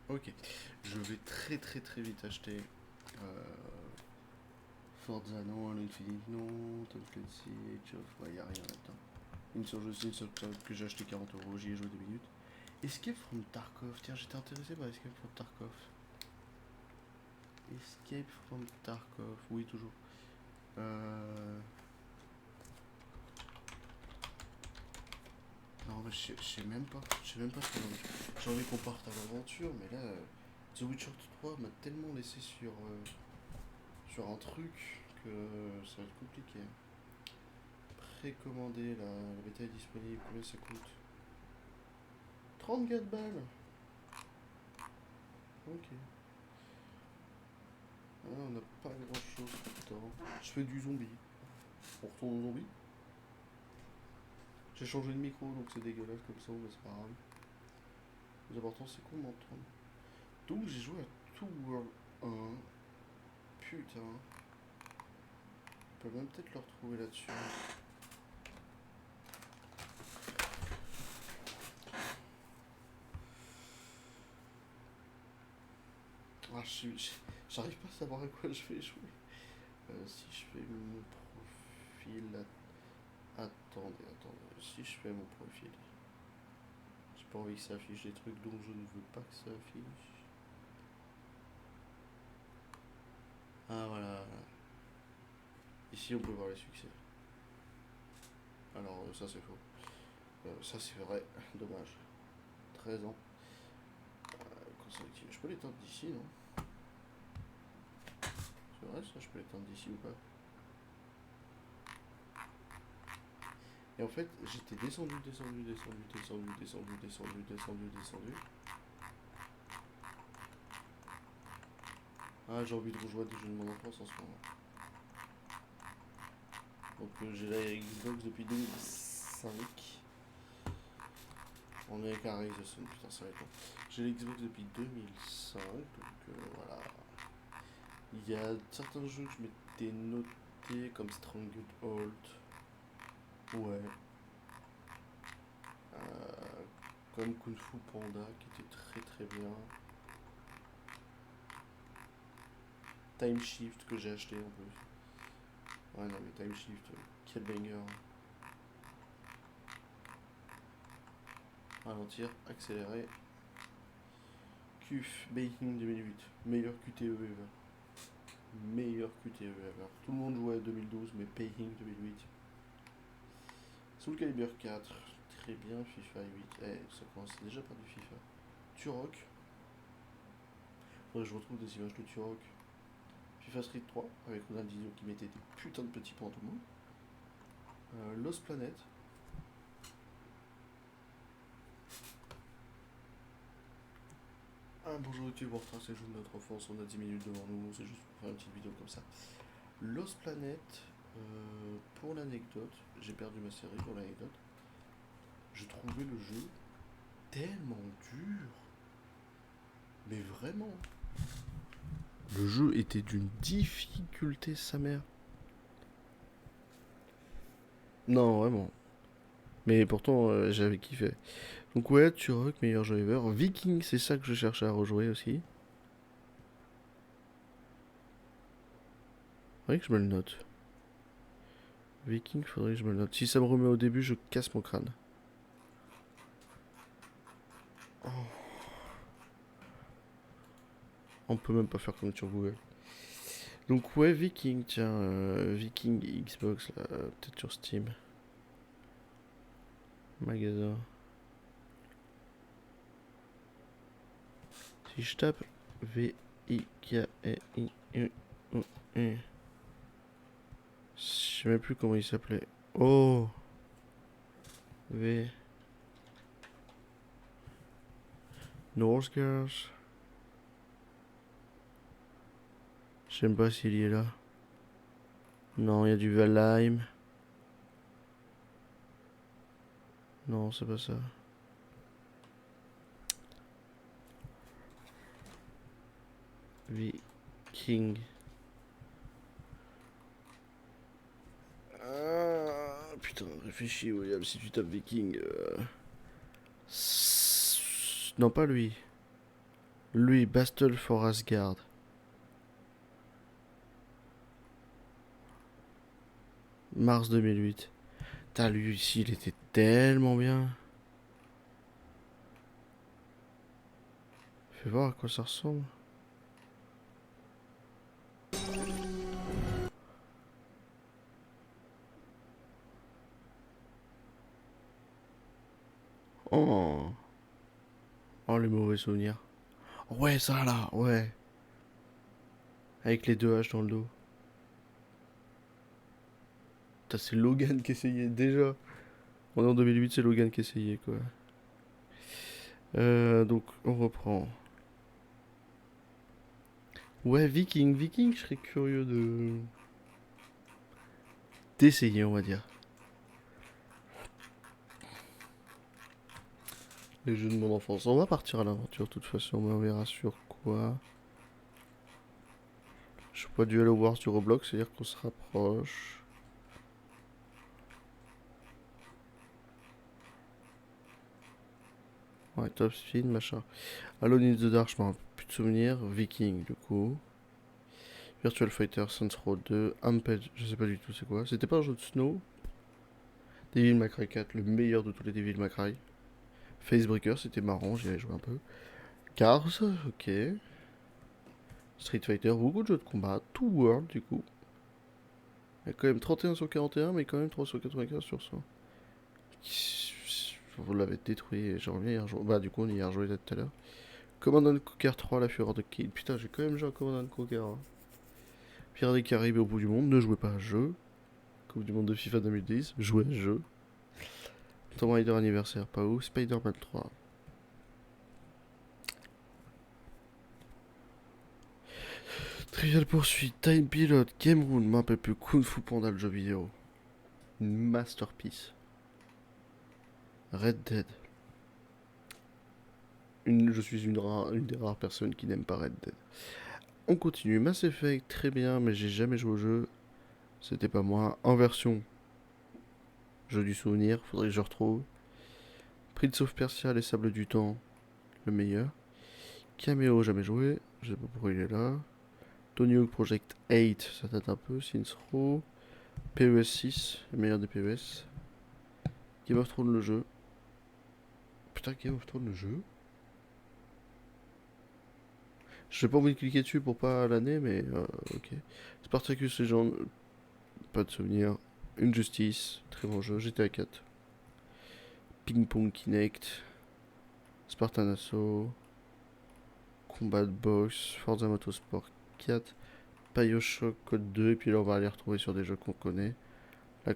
Ok, je vais très vite acheter Forza non, l'Infinite non, Tom Clancy, Age of, ouais, y a rien là-dedans. Une seule que j'ai acheté 40 €, j'y ai joué 2 minutes. Escape from Tarkov, tiens j'étais intéressé par Escape from Tarkov. Escape from Tarkov, oui toujours. mais je sais même pas. Je sais même pas ce que j'ai envie qu'on parte à l'aventure, mais là, The Witcher 3 m'a tellement laissé sur un truc que ça va être compliqué. Précommandé, la bêta est disponible, combien ça coûte? 34 balles. Ok. Ah, on n'a pas grand chose pourtant. Je fais du zombie. On retourne au zombie. J'ai changé de micro donc c'est dégueulasse comme ça, mais c'est pas grave. Le plus important c'est qu'on m'entende. Donc j'ai joué à Two World 1. Putain. On peut même peut-être le retrouver là-dessus. Ah, j'arrive pas à savoir à quoi je vais jouer. Si je fais mon profil... Attendez. Si je fais mon profil... J'ai pas envie que ça affiche des trucs dont je ne veux pas que ça affiche. Ah voilà. Ici on peut voir les succès. Alors ça c'est faux. Ça c'est vrai. Dommage. 13 ans. Je peux l'éteindre d'ici, non? C'est vrai ça, je peux l'éteindre d'ici ou pas? Et en fait, j'étais descendu. Ah, j'ai envie de rejoindre des jeux de mon enfance en ce moment. Donc j'ai la Xbox depuis 2005. On est avec un Rise, putain ça va être long. J'ai la Xbox depuis 2005, donc voilà. Il y a certains jeux que je m'étais noté comme Stronghold. Ouais. Comme Kung Fu Panda qui était très bien. Time Shift que j'ai acheté en plus. Ouais non mais Time Shift, quel banger. Ralentir, accélérer. QF Baking 2008. Meilleur QTE ever. Meilleur QTE ever. Tout le monde jouait à 2012 mais Baking 2008. Soul Calibur 4. Très bien, FIFA 8. Ça commence déjà par du FIFA. Turok. Faudrait que je retrouve des images de Turok. FIFA Street 3 avec Ronaldinho qui mettait des putains de petits pantalons. Lost Planet. Bonjour YouTube, on retrace les jeux de notre enfance, on a 10 minutes devant nous, c'est juste pour faire une petite vidéo comme ça. Lost Planet, pour l'anecdote, j'ai perdu ma série pour l'anecdote. Je trouvais le jeu tellement dur, mais vraiment. Le jeu était d'une difficulté sa mère. Non, vraiment. Mais pourtant, j'avais kiffé. Donc ouais, Turok, meilleur jeu ever. Viking, c'est ça que je cherche à rejouer aussi. Faudrait que je me le note. Viking, faudrait que je me le note. Si ça me remet au début, je casse mon crâne. Oh. On peut même pas faire comme sur Google. Donc ouais, Viking, tiens, Viking Xbox, là, peut-être sur Steam. Magasin. Si je tape V-I-K-I-U-E, je sais même plus comment il s'appelait. Oh, V. North Girls. Je sais même pas s'il y est là. Non, il y a du Valheim. Non, c'est pas ça. Viking. Putain, réfléchis, William, si tu tapes Viking. Non, pas lui. Lui, Battle for Asgard. Mars 2008. T'as lui ici, il était tellement bien. Fais voir à quoi ça ressemble. Oh. Oh, les mauvais souvenirs. Ouais, ça là, ouais. Avec les deux haches dans le dos. Putain, c'est Logan qui essayait déjà. On est en 2008, c'est Logan qui essayait quoi. Donc, on reprend. Ouais, Viking, je serais curieux d'essayer, on va dire. Les jeux de mon enfance. On va partir à l'aventure, de toute façon, mais on verra sur quoi. Je vois du Halo Wars du Roblox, c'est-à-dire qu'on se rapproche. Ouais, Top Speed, machin. Alone in the Dark, je m'en rappelle plus de souvenirs. Viking, du coup. Virtual Fighter, Saints Row 2. Amped, je sais pas du tout c'est quoi. C'était pas un jeu de Snow. Devil May Cry 4, le meilleur de tous les Devil May Cry. Facebreaker, c'était marrant, j'y avais joué un peu. Cars, ok. Street Fighter, beaucoup de jeux de combat. Two World, du coup. Il y a quand même 31 sur 41, mais quand même 395 sur 100. Vous l'avez détruit, j'aimerais bien y rejouer. Bah, du coup, on y a rejoué tout à l'heure. Command & Conquer 3, la fureur de Kill. Putain, j'ai quand même joué à Command & Conquer. Hein. Pirates des Caraïbes au bout du monde, ne jouez pas à jeu. Coupe du monde de FIFA 2010, jouez à jeu. Tomb Raider anniversaire, pas ouf. Spider-Man 3. Trivial Pursuit, Time Pilot, Game Rule, m'en rappelle plus. Kung Fu Panda, le jeu vidéo. Une masterpiece. Red Dead. Je suis une des rares personnes qui n'aime pas Red Dead. On continue. Mass Effect, très bien, mais j'ai jamais joué au jeu. C'était pas moi. En version. Jeu du souvenir, faudrait que je retrouve. Prince of Persia, les sables du temps, le meilleur. Cameo, jamais joué. Je sais pas pourquoi il est là. Tony Hawk Project 8, ça date un peu. Saints Row. PES 6, le meilleur des PES. Game of Thrones, le jeu. Putain, Game of Thrones, le jeu. J'ai pas envie de cliquer dessus pour pas l'année, mais ok. Spartacus Legend, pas de souvenir. Injustice, très bon jeu. GTA 4. Ping Pong Kinect. Spartan Assault. Combat Box. Forza Motorsport 4. Bioshock Code 2. Et puis là, on va aller retrouver sur des jeux qu'on connaît. La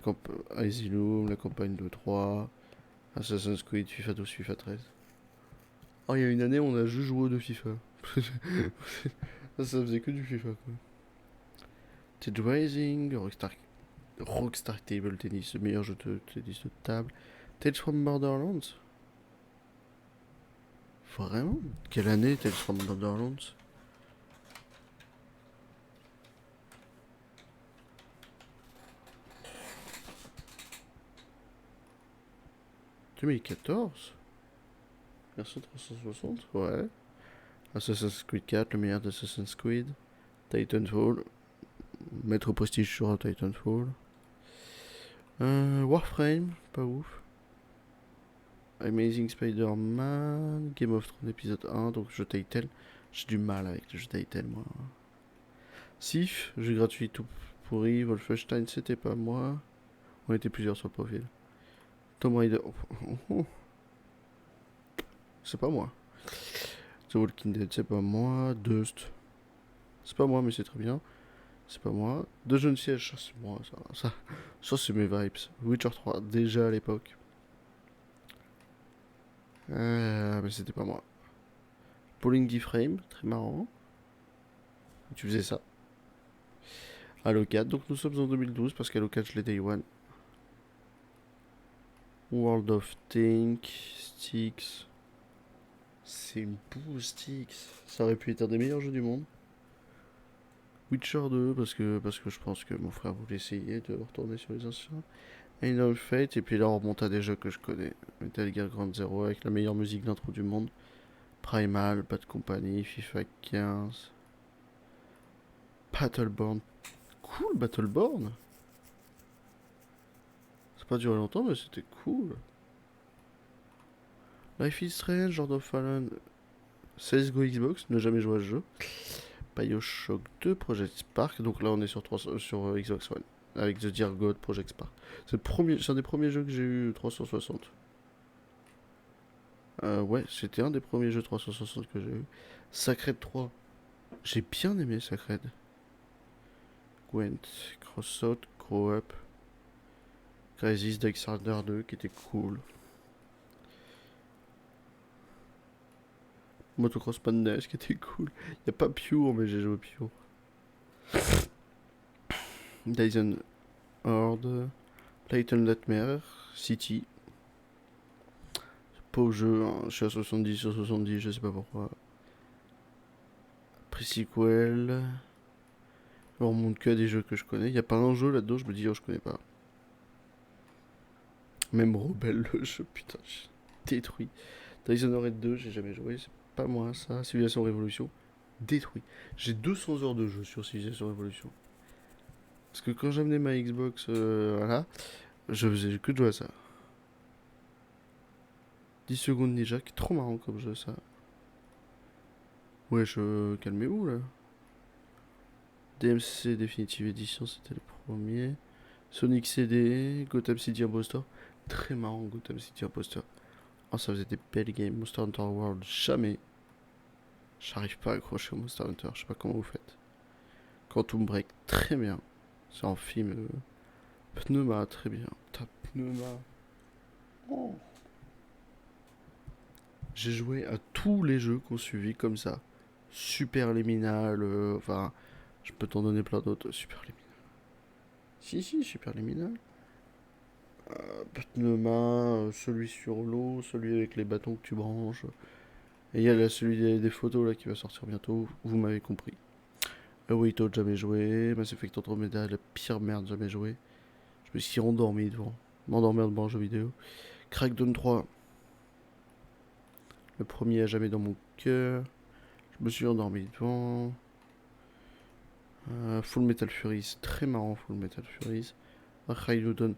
Asylum, la campagne 2-3. Assassin's Creed, FIFA 12, FIFA 13. Oh, il y a une année, on a juste joué de FIFA. ça faisait que du FIFA quoi. Dead Rising, Rockstar Table Tennis, le meilleur jeu de tennis de table. Tales from Borderlands. Vraiment? Quelle année Tales from Borderlands? « 2014 » Version 360, ouais. Assassin's Creed 4, le meilleur d'Assassin's Creed. Titanfall. Mettre au prestige sur Titanfall. Warframe, pas ouf. Amazing Spider-Man. Game of Thrones épisode 1, donc jeu Telltale. J'ai du mal avec le jeu Telltale, moi. Sif, jeu gratuit tout pourri. Wolfenstein, c'était pas moi. On était plusieurs sur le profil. Tomb Raider. C'est pas moi. The Walking Dead, c'est pas moi. Dust. C'est pas moi, mais c'est très bien. C'est pas moi. Dungeon Siege, ça c'est moi. Ça c'est mes vibes. Witcher 3, déjà à l'époque. Mais c'était pas moi. Pauling D-Frame, très marrant. Tu faisais ça. Halo 4, donc nous sommes en 2012 parce qu'Halo 4 je l'ai Day One. World of Tanks, Styx. C'est une bouse Styx. Ça aurait pu être un des meilleurs jeux du monde. Witcher 2 parce que je pense que mon frère voulait essayer de retourner sur les anciens. Final Fate et puis là on remonte à des jeux que je connais. Metal Gear Ground Zero avec la meilleure musique d'intro du monde. Primal, Bad Company, FIFA 15. Battleborn. Cool Battleborn. Ça n'a pas duré longtemps mais c'était cool. Life is Strange, Lord of Fallen. CSGO Xbox, ne jamais joué à ce jeu. Bioshock 2, Project Spark. Donc là on est sur Xbox One. Avec The Dear God, Project Spark. C'est un des premiers jeux que j'ai eu 360. Ouais, c'était un des premiers jeux 360 que j'ai eu. Sacred 3. J'ai bien aimé Sacred. Gwent, Crossout, Grow Up. Crisis, Darksider 2 qui était cool. Motocross Madness qui était cool. Y a pas Pure, mais j'ai joué Pure. Dyson Horde. Little Nightmare City. Pas au jeu, hein. Je suis à 70 sur 70, je sais pas pourquoi. Pre-sequel. On remonte que à des jeux que je connais. Y a pas un jeu là-dedans, je me dis, oh, je connais pas. Même Rebelle, le jeu, putain, j'ai détruit. Dishonored 2, j'ai jamais joué, c'est pas moi ça. Civilization Révolution, détruit. J'ai 200 heures de jeu sur Civilization Révolution. Parce que quand j'amenais ma Xbox, voilà, je faisais que de jouer à ça. 10 secondes Ninja, qui est trop marrant comme jeu ça. Ouais, calmez-vous là. DMC Definitive Edition, c'était le premier. Sonic CD, Gotham City Impostor. Très marrant, Gotham City Impostor. Oh, ça faisait des belles games. Monster Hunter World, jamais. J'arrive pas à accrocher au Monster Hunter, je sais pas comment vous faites. Quantum Break, très bien. C'est en film. Pneuma, très bien. Putain, Pneuma. Oh. J'ai joué à tous les jeux qu'on suivi comme ça. Super Liminal, enfin, je peux t'en donner plein d'autres. Super Liminal. Si, Super Liminal. Pneuma, celui sur l'eau, celui avec les bâtons que tu branches. Et il y a celui des photos là qui va sortir bientôt, vous m'avez compris. Away Out, jamais joué. Mass Effect Andromeda, la pire merde, jamais joué. Je me suis endormi devant. M'endormir devant un jeu vidéo. Crackdown 3. Le premier à jamais dans mon cœur. Je me suis endormi devant. Full Metal Fury, c'est très marrant Full Metal Fury. High Newton.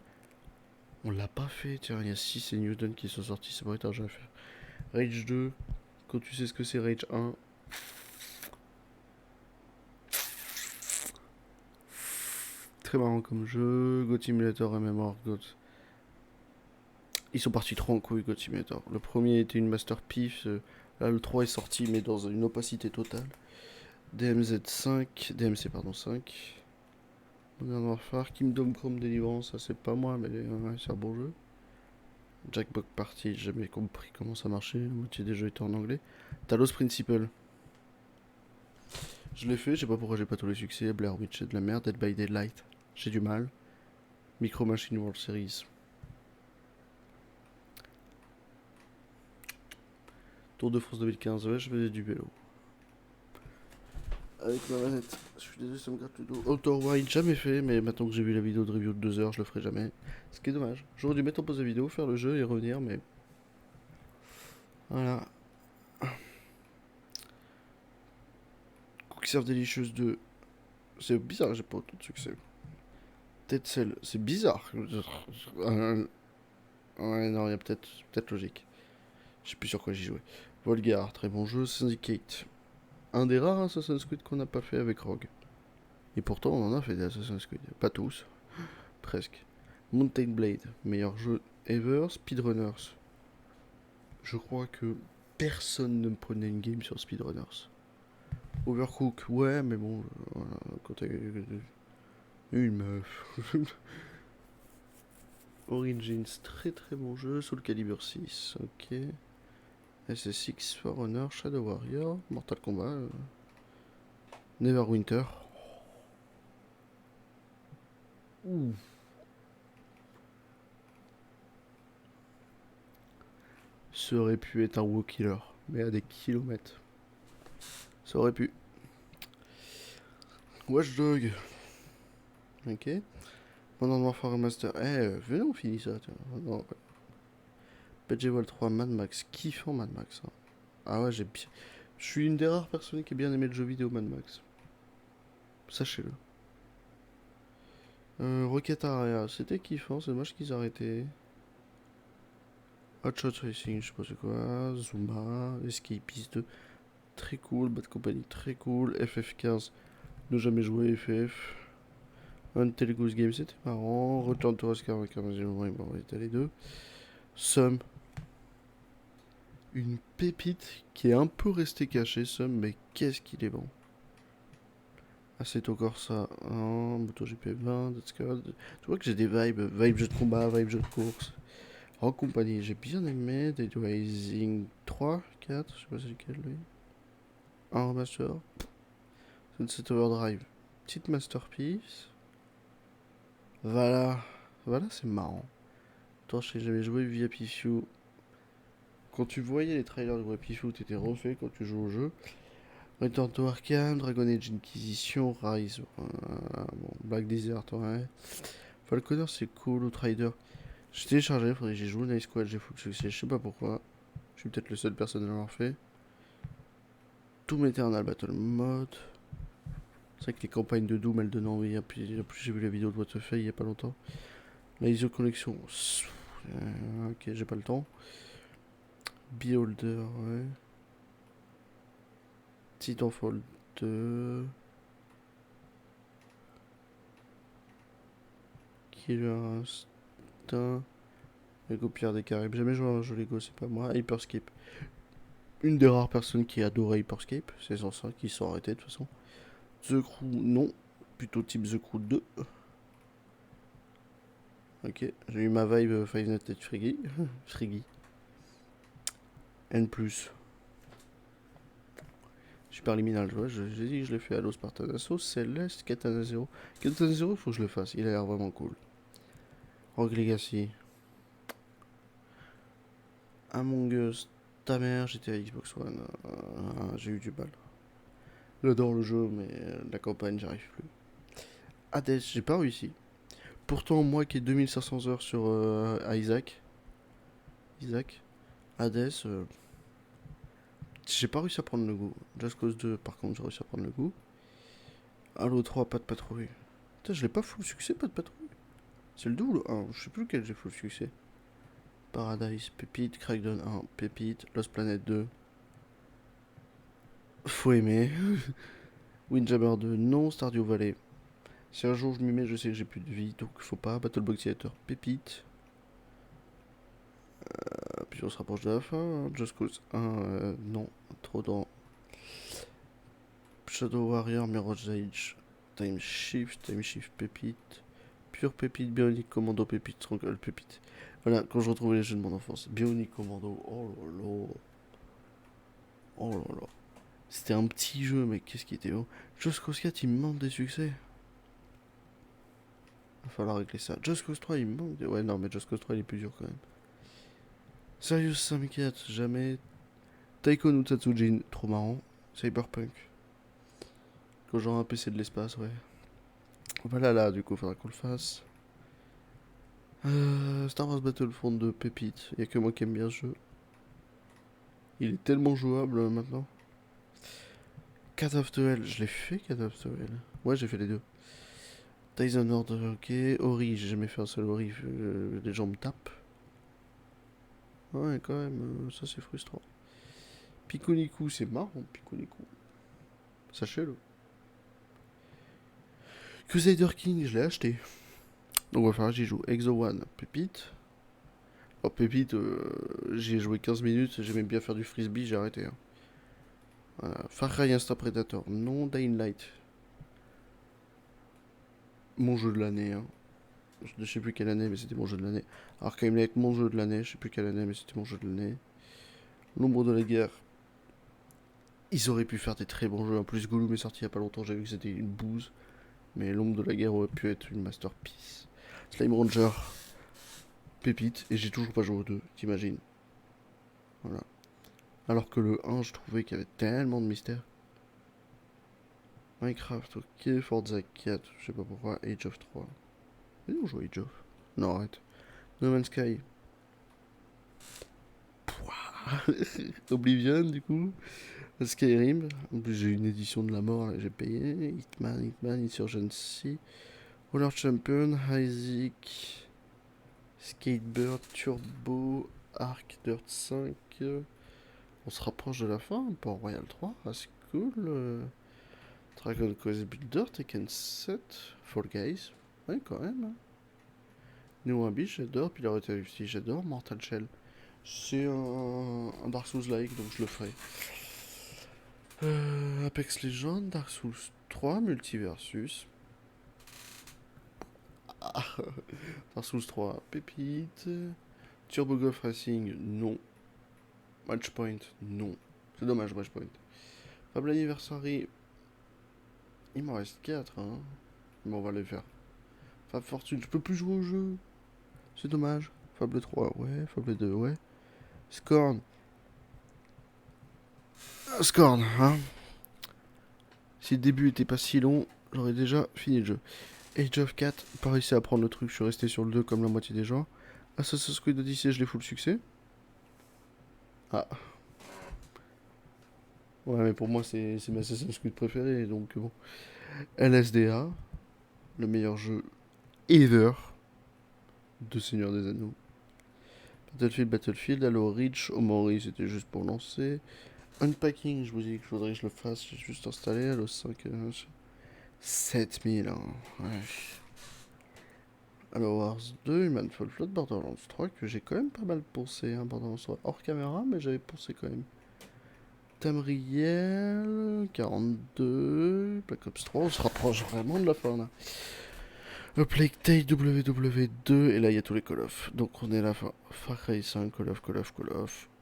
On l'a pas fait, tiens, il y a 6 et Newton qui sont sortis, ça pourrait être un jeu à faire. Rage 2, quand tu sais ce que c'est Rage 1. Très marrant comme jeu. God Simulator MMOR, God. Ils sont partis trop en couille, God Simulator. Le premier était une masterpiece, là le 3 est sorti mais dans une opacité totale. DMC pardon 5. Modern Warfare, Kingdom Come Deliverance, ça c'est pas moi mais ouais, c'est un bon jeu. Jackbox Party, j'ai jamais compris comment ça marchait, la moitié des jeux étaient en anglais. Talos Principle. Je l'ai fait, je sais pas pourquoi j'ai pas tous les succès. Blair Witch, c'est de la merde. Dead by Daylight, j'ai du mal. Micro Machine World Series. Tour de France 2015, ouais, je faisais du vélo. Avec ma manette. Je suis désolé, ça me gratte le dos. Outer Wild, jamais fait, mais maintenant que j'ai vu la vidéo de review de 2 heures, je le ferai jamais. Ce qui est dommage. J'aurais dû mettre en pause la vidéo, faire le jeu et revenir, mais. Voilà. Cookie Serve Delicious 2. C'est bizarre, j'ai pas autant de succès. Dead Cell, c'est bizarre. Ouais, non, il y a peut-être logique. Je sais plus sur quoi j'y jouais. Volgar, très bon jeu. Syndicate. Un des rares Assassin's Creed qu'on n'a pas fait avec Rogue. Et pourtant, on en a fait des Assassin's Creed. Pas tous. Presque. Mountain Blade, meilleur jeu ever. Speedrunners. Je crois que personne ne me prenait une game sur Speedrunners. Overcook, ouais, mais bon, voilà, quand t'as une meuf. Origins, très très bon jeu. Soul Calibur 6, ok. SSX, For Honor, Shadow Warrior, Mortal Kombat, Neverwinter. Ouh. Ça aurait pu être un WoW Killer, mais à des kilomètres. Ça aurait pu. Watch Dog. Ok. Modern Warfare Remaster. Venez, on finit ça. Tiens. Non, PG 3, Mad Max. Kiffant Mad Max. Hein. Ah ouais, j'ai bien. Je suis une des rares personnes qui a bien aimé le jeu vidéo Mad Max. Sachez-le. Rocket Area, c'était kiffant, c'est dommage qu'ils arrêtaient. Hot Shot Racing, je sais pas c'est quoi. Zuma, Escapist 2, très cool. Bad Company, très cool. FF15, ne jamais joué FF. Until Goose Game, c'était marrant. Return to Oscar avec un les deux. Sum. Une pépite qui est un peu restée cachée, ce, mais qu'est-ce qu'il est bon. Assetto Corsa 1, MotoGP 20, Let's Go. Tu vois que j'ai des vibes jeux de combat, vibes jeux de course. En compagnie, j'ai bien aimé Dead Rising 3, 4, je sais pas c'est lequel lui. Un remaster. Sunset Overdrive, petite masterpiece. Voilà, c'est marrant. Toi, je sais que j'avais joué via Pifiu. Quand tu voyais les trailers de Pifiu, t'étais refait quand tu joues au jeu. Return to Arkham, Dragon Age Inquisition, Rise, bon, Black Desert, ouais. Falconer, c'est cool, Outrider. J'ai téléchargé, faudrait que j'y joue, Nice Squad, j'ai fou que succès, je sais pas pourquoi. Je suis peut-être le seul personne à l'avoir fait. Doom Eternal Battle Mode. C'est vrai que les campagnes de Doom, elles donnent envie. En plus, j'ai vu la vidéo de What the Fuck il y a pas longtemps. La ISO Collection. Ok, j'ai pas le temps. Beholder, ouais. Titanfall 2. Killer Instinct. Lego Pierre des Caraïbes. Jamais joué à un jeu Lego, c'est pas moi. Hyperscape. Une des rares personnes qui adorait Hyperscape. C'est sans ça qu'ils sont arrêtés de toute façon. The Crew, non. Plutôt type The Crew 2. Ok, j'ai eu ma vibe Five Nights at Freddy. Freddy. N+. Superliminal, tu vois, j'ai dit que je l'ai fait à Los Spartanasso, Céleste, Katana 0. Katana 0, il faut que je le fasse, il a l'air vraiment cool. Rogue Legacy. Among Us, ta mère, j'étais à Xbox One. J'ai eu du mal. J'adore le jeu, mais la campagne, j'arrive plus. Hades, j'ai pas réussi. Pourtant, moi qui ai 2500 heures sur Isaac, Hades, j'ai pas réussi à prendre le goût. Just Cause 2, par contre, j'ai réussi à prendre le goût. Halo 3, pas de patrouille. Putain, je l'ai pas full succès, pas de patrouille. C'est le 2 ou le 1, je sais plus lequel j'ai full succès. Paradise, Pépite, Crackdown 1, Pépite, Lost Planet 2. Faut aimer. Windjammer 2, non. Stardew Valley. Si un jour je m'y mets, je sais que j'ai plus de vie, donc faut pas. Battlebox Theater, Pépite. Puis on se rapproche de la fin. Just Cause 1, non. Trop dans. Shadow Warrior, Mirror's Edge. Time Shift, Pépite. Pure Pépite, Bionic Commando, Pépite, Stronghold, Pépite. Voilà, quand je retrouvais les jeux de mon enfance. Bionic Commando, oh là là. Oh là là. C'était un petit jeu, mais qu'est-ce qui était beau. Just Cause 4, il me manque des succès. Il va falloir régler ça. Just Cause 3, il me manque des... Ouais, non, mais Just Cause 3, il est plus dur quand même. Serious Sam 4, jamais. Taiko no Tatsujin, trop marrant. Cyberpunk. Quand j'aurai un PC de l'espace, ouais. Voilà, là, du coup, faudra qu'on le fasse. Star Wars Battlefront 2, Pépite. Y'a que moi qui aime bien ce jeu. Il est tellement jouable maintenant. Cat of the Hell, je l'ai fait, Cat of the Hell. Ouais, j'ai fait les deux. Tyson Order, ok. Ori, j'ai jamais fait un seul Ori, les gens me tapent. Ouais, quand même, ça c'est frustrant. Pikuniku, c'est marrant, Pikuniku. Sachez-le. Crusader King, je l'ai acheté. Donc, on va falloir que j'y joue. Exo One, Pépite. Oh, Pépite, j'y ai joué 15 minutes, j'aimais bien faire du frisbee, j'ai arrêté. Hein. Voilà. Far Cry Instant Predator, non. Dying Light. Mon jeu de l'année. Hein. Je sais plus quelle année, mais c'était mon jeu de l'année. Arkham Knight, mon jeu de l'année. Je sais plus quelle année, mais c'était mon jeu de l'année. L'ombre de la guerre. Ils auraient pu faire des très bons jeux. En plus, Gollum est sorti il y a pas longtemps. J'ai vu que c'était une bouse. Mais l'ombre de la guerre aurait pu être une masterpiece. Slime Ranger. Pépite. Et j'ai toujours pas joué au 2. T'imagines. Voilà. Alors que le 1, je trouvais qu'il y avait tellement de mystères. Minecraft, ok. Forza 4, je sais pas pourquoi. Age of 3. Mais on joue à Age of. Non, arrête. No Man's Sky. Oblivion, du coup. Skyrim. En plus, j'ai une édition de la mort, là, j'ai payé. Hitman, Insurgency. Roller Champion, Isaac. Skatebird, Turbo. Arc, Dirt 5. On se rapproche de la fin. Port Royal 3. Ah, c'est cool. Dragon Quest Builder, Tekken 7, Fall Guys, ouais quand même. Hein. New Abyss, j'adore, Pillar of Safety, j'adore, Mortal Shell. C'est un Dark Souls-like, donc je le ferai. Apex Legends, Dark Souls 3, Multiversus. Ah, Dark Souls 3, Pépite. Turbo Golf Racing, non. Matchpoint, non. C'est dommage, Matchpoint. Fable Anniversary, il m'en reste 4, hein. Bon, on va les faire. Fable Fortune, je peux plus jouer au jeu. C'est dommage. Fable 3, ouais. Fable 2, ouais. Scorn. Scorn, hein. Si le début était pas si long, j'aurais déjà fini le jeu. Age of 4, pas réussi à prendre le truc, je suis resté sur le 2 comme la moitié des gens. Assassin's Creed Odyssey, je l'ai full succès. Ah. Ouais, mais pour moi, c'est ma Assassin's Creed préférée, donc bon. LSDA, le meilleur jeu ever de Seigneur des Anneaux. Battlefield, Halo Reach, Omori, c'était juste pour lancer. Unpacking, je vous dis que je voudrais que je le fasse, j'ai juste installé. Halo 5, 7000, hein. Ouais. Halo Wars 2, Human Fall Flat, Borderlands 3, que j'ai quand même pas mal poncé, hein, Borderlands 3. Hors caméra, mais j'avais poncé quand même. Tamriel, 42, Black Ops 3, on se rapproche vraiment de la fin là. A Plague Tale, WW2, et là il y a tous les Call of. Donc on est là, Far Cry 5, Call of,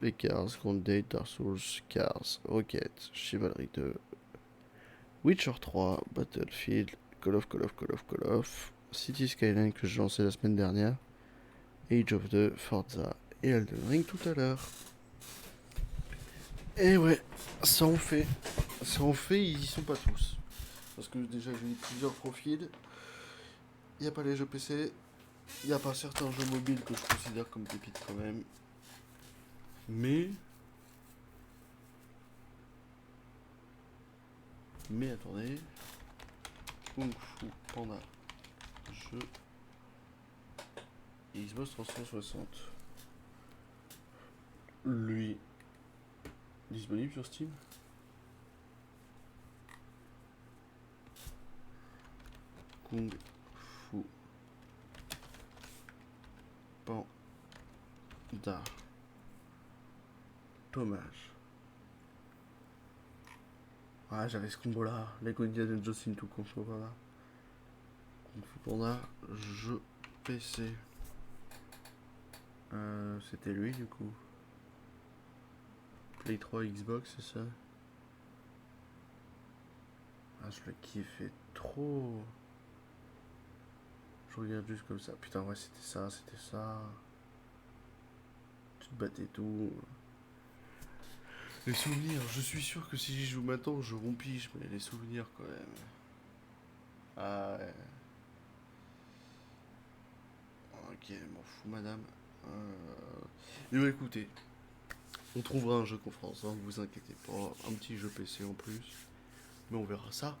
les Cars, Grounded, Dark Souls, Cars, Rocket, Chivalry 2, Witcher 3, Battlefield, Call of, City Skyline que j'ai lancé la semaine dernière, Age of 2, Forza et Elden Ring tout à l'heure. Et ouais, ça en fait, ils y sont pas tous. Parce que déjà j'ai eu plusieurs profils. Il n'y a pas les jeux PC, il n'y a pas certains jeux mobiles que je considère comme pépites quand même. Mais attendez. Kung Fu Panda. Jeu Xbox 360. Lui. Disponible sur Steam. Kung Fu Panda. Dommage. Ah, j'avais ce combo là. Lego Indiana Jones tout Kung Fu Panda. Kung Fu Panda, jeu PC. C'était lui du coup. Play 3 Xbox, c'est ça? Ah, je le kiffais trop. Je regarde juste comme ça. Putain, ouais, c'était ça. Tu te battais tout. Les souvenirs, je suis sûr que si j'y joue maintenant, je rompige, mais les souvenirs quand même. Ah ouais. Ok, m'en fous, madame. Et bah écoutez, on trouvera un jeu conférence, hein, vous inquiétez pas. Un petit jeu PC en plus. Mais on verra ça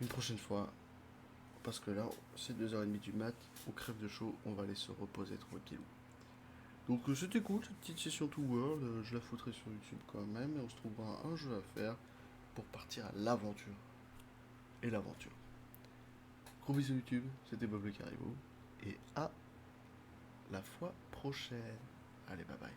une prochaine fois. Parce que là, c'est 2h30 du mat. On crève de chaud, on va aller se reposer tranquillou. Donc c'était cool cette petite session to World. Je la foutrai sur YouTube quand même. Et on se trouvera un jeu à faire pour partir à l'aventure. Et l'aventure. Gros bisous YouTube, c'était Bob le Caribou. Et à la fois prochaine. Allez, bye bye.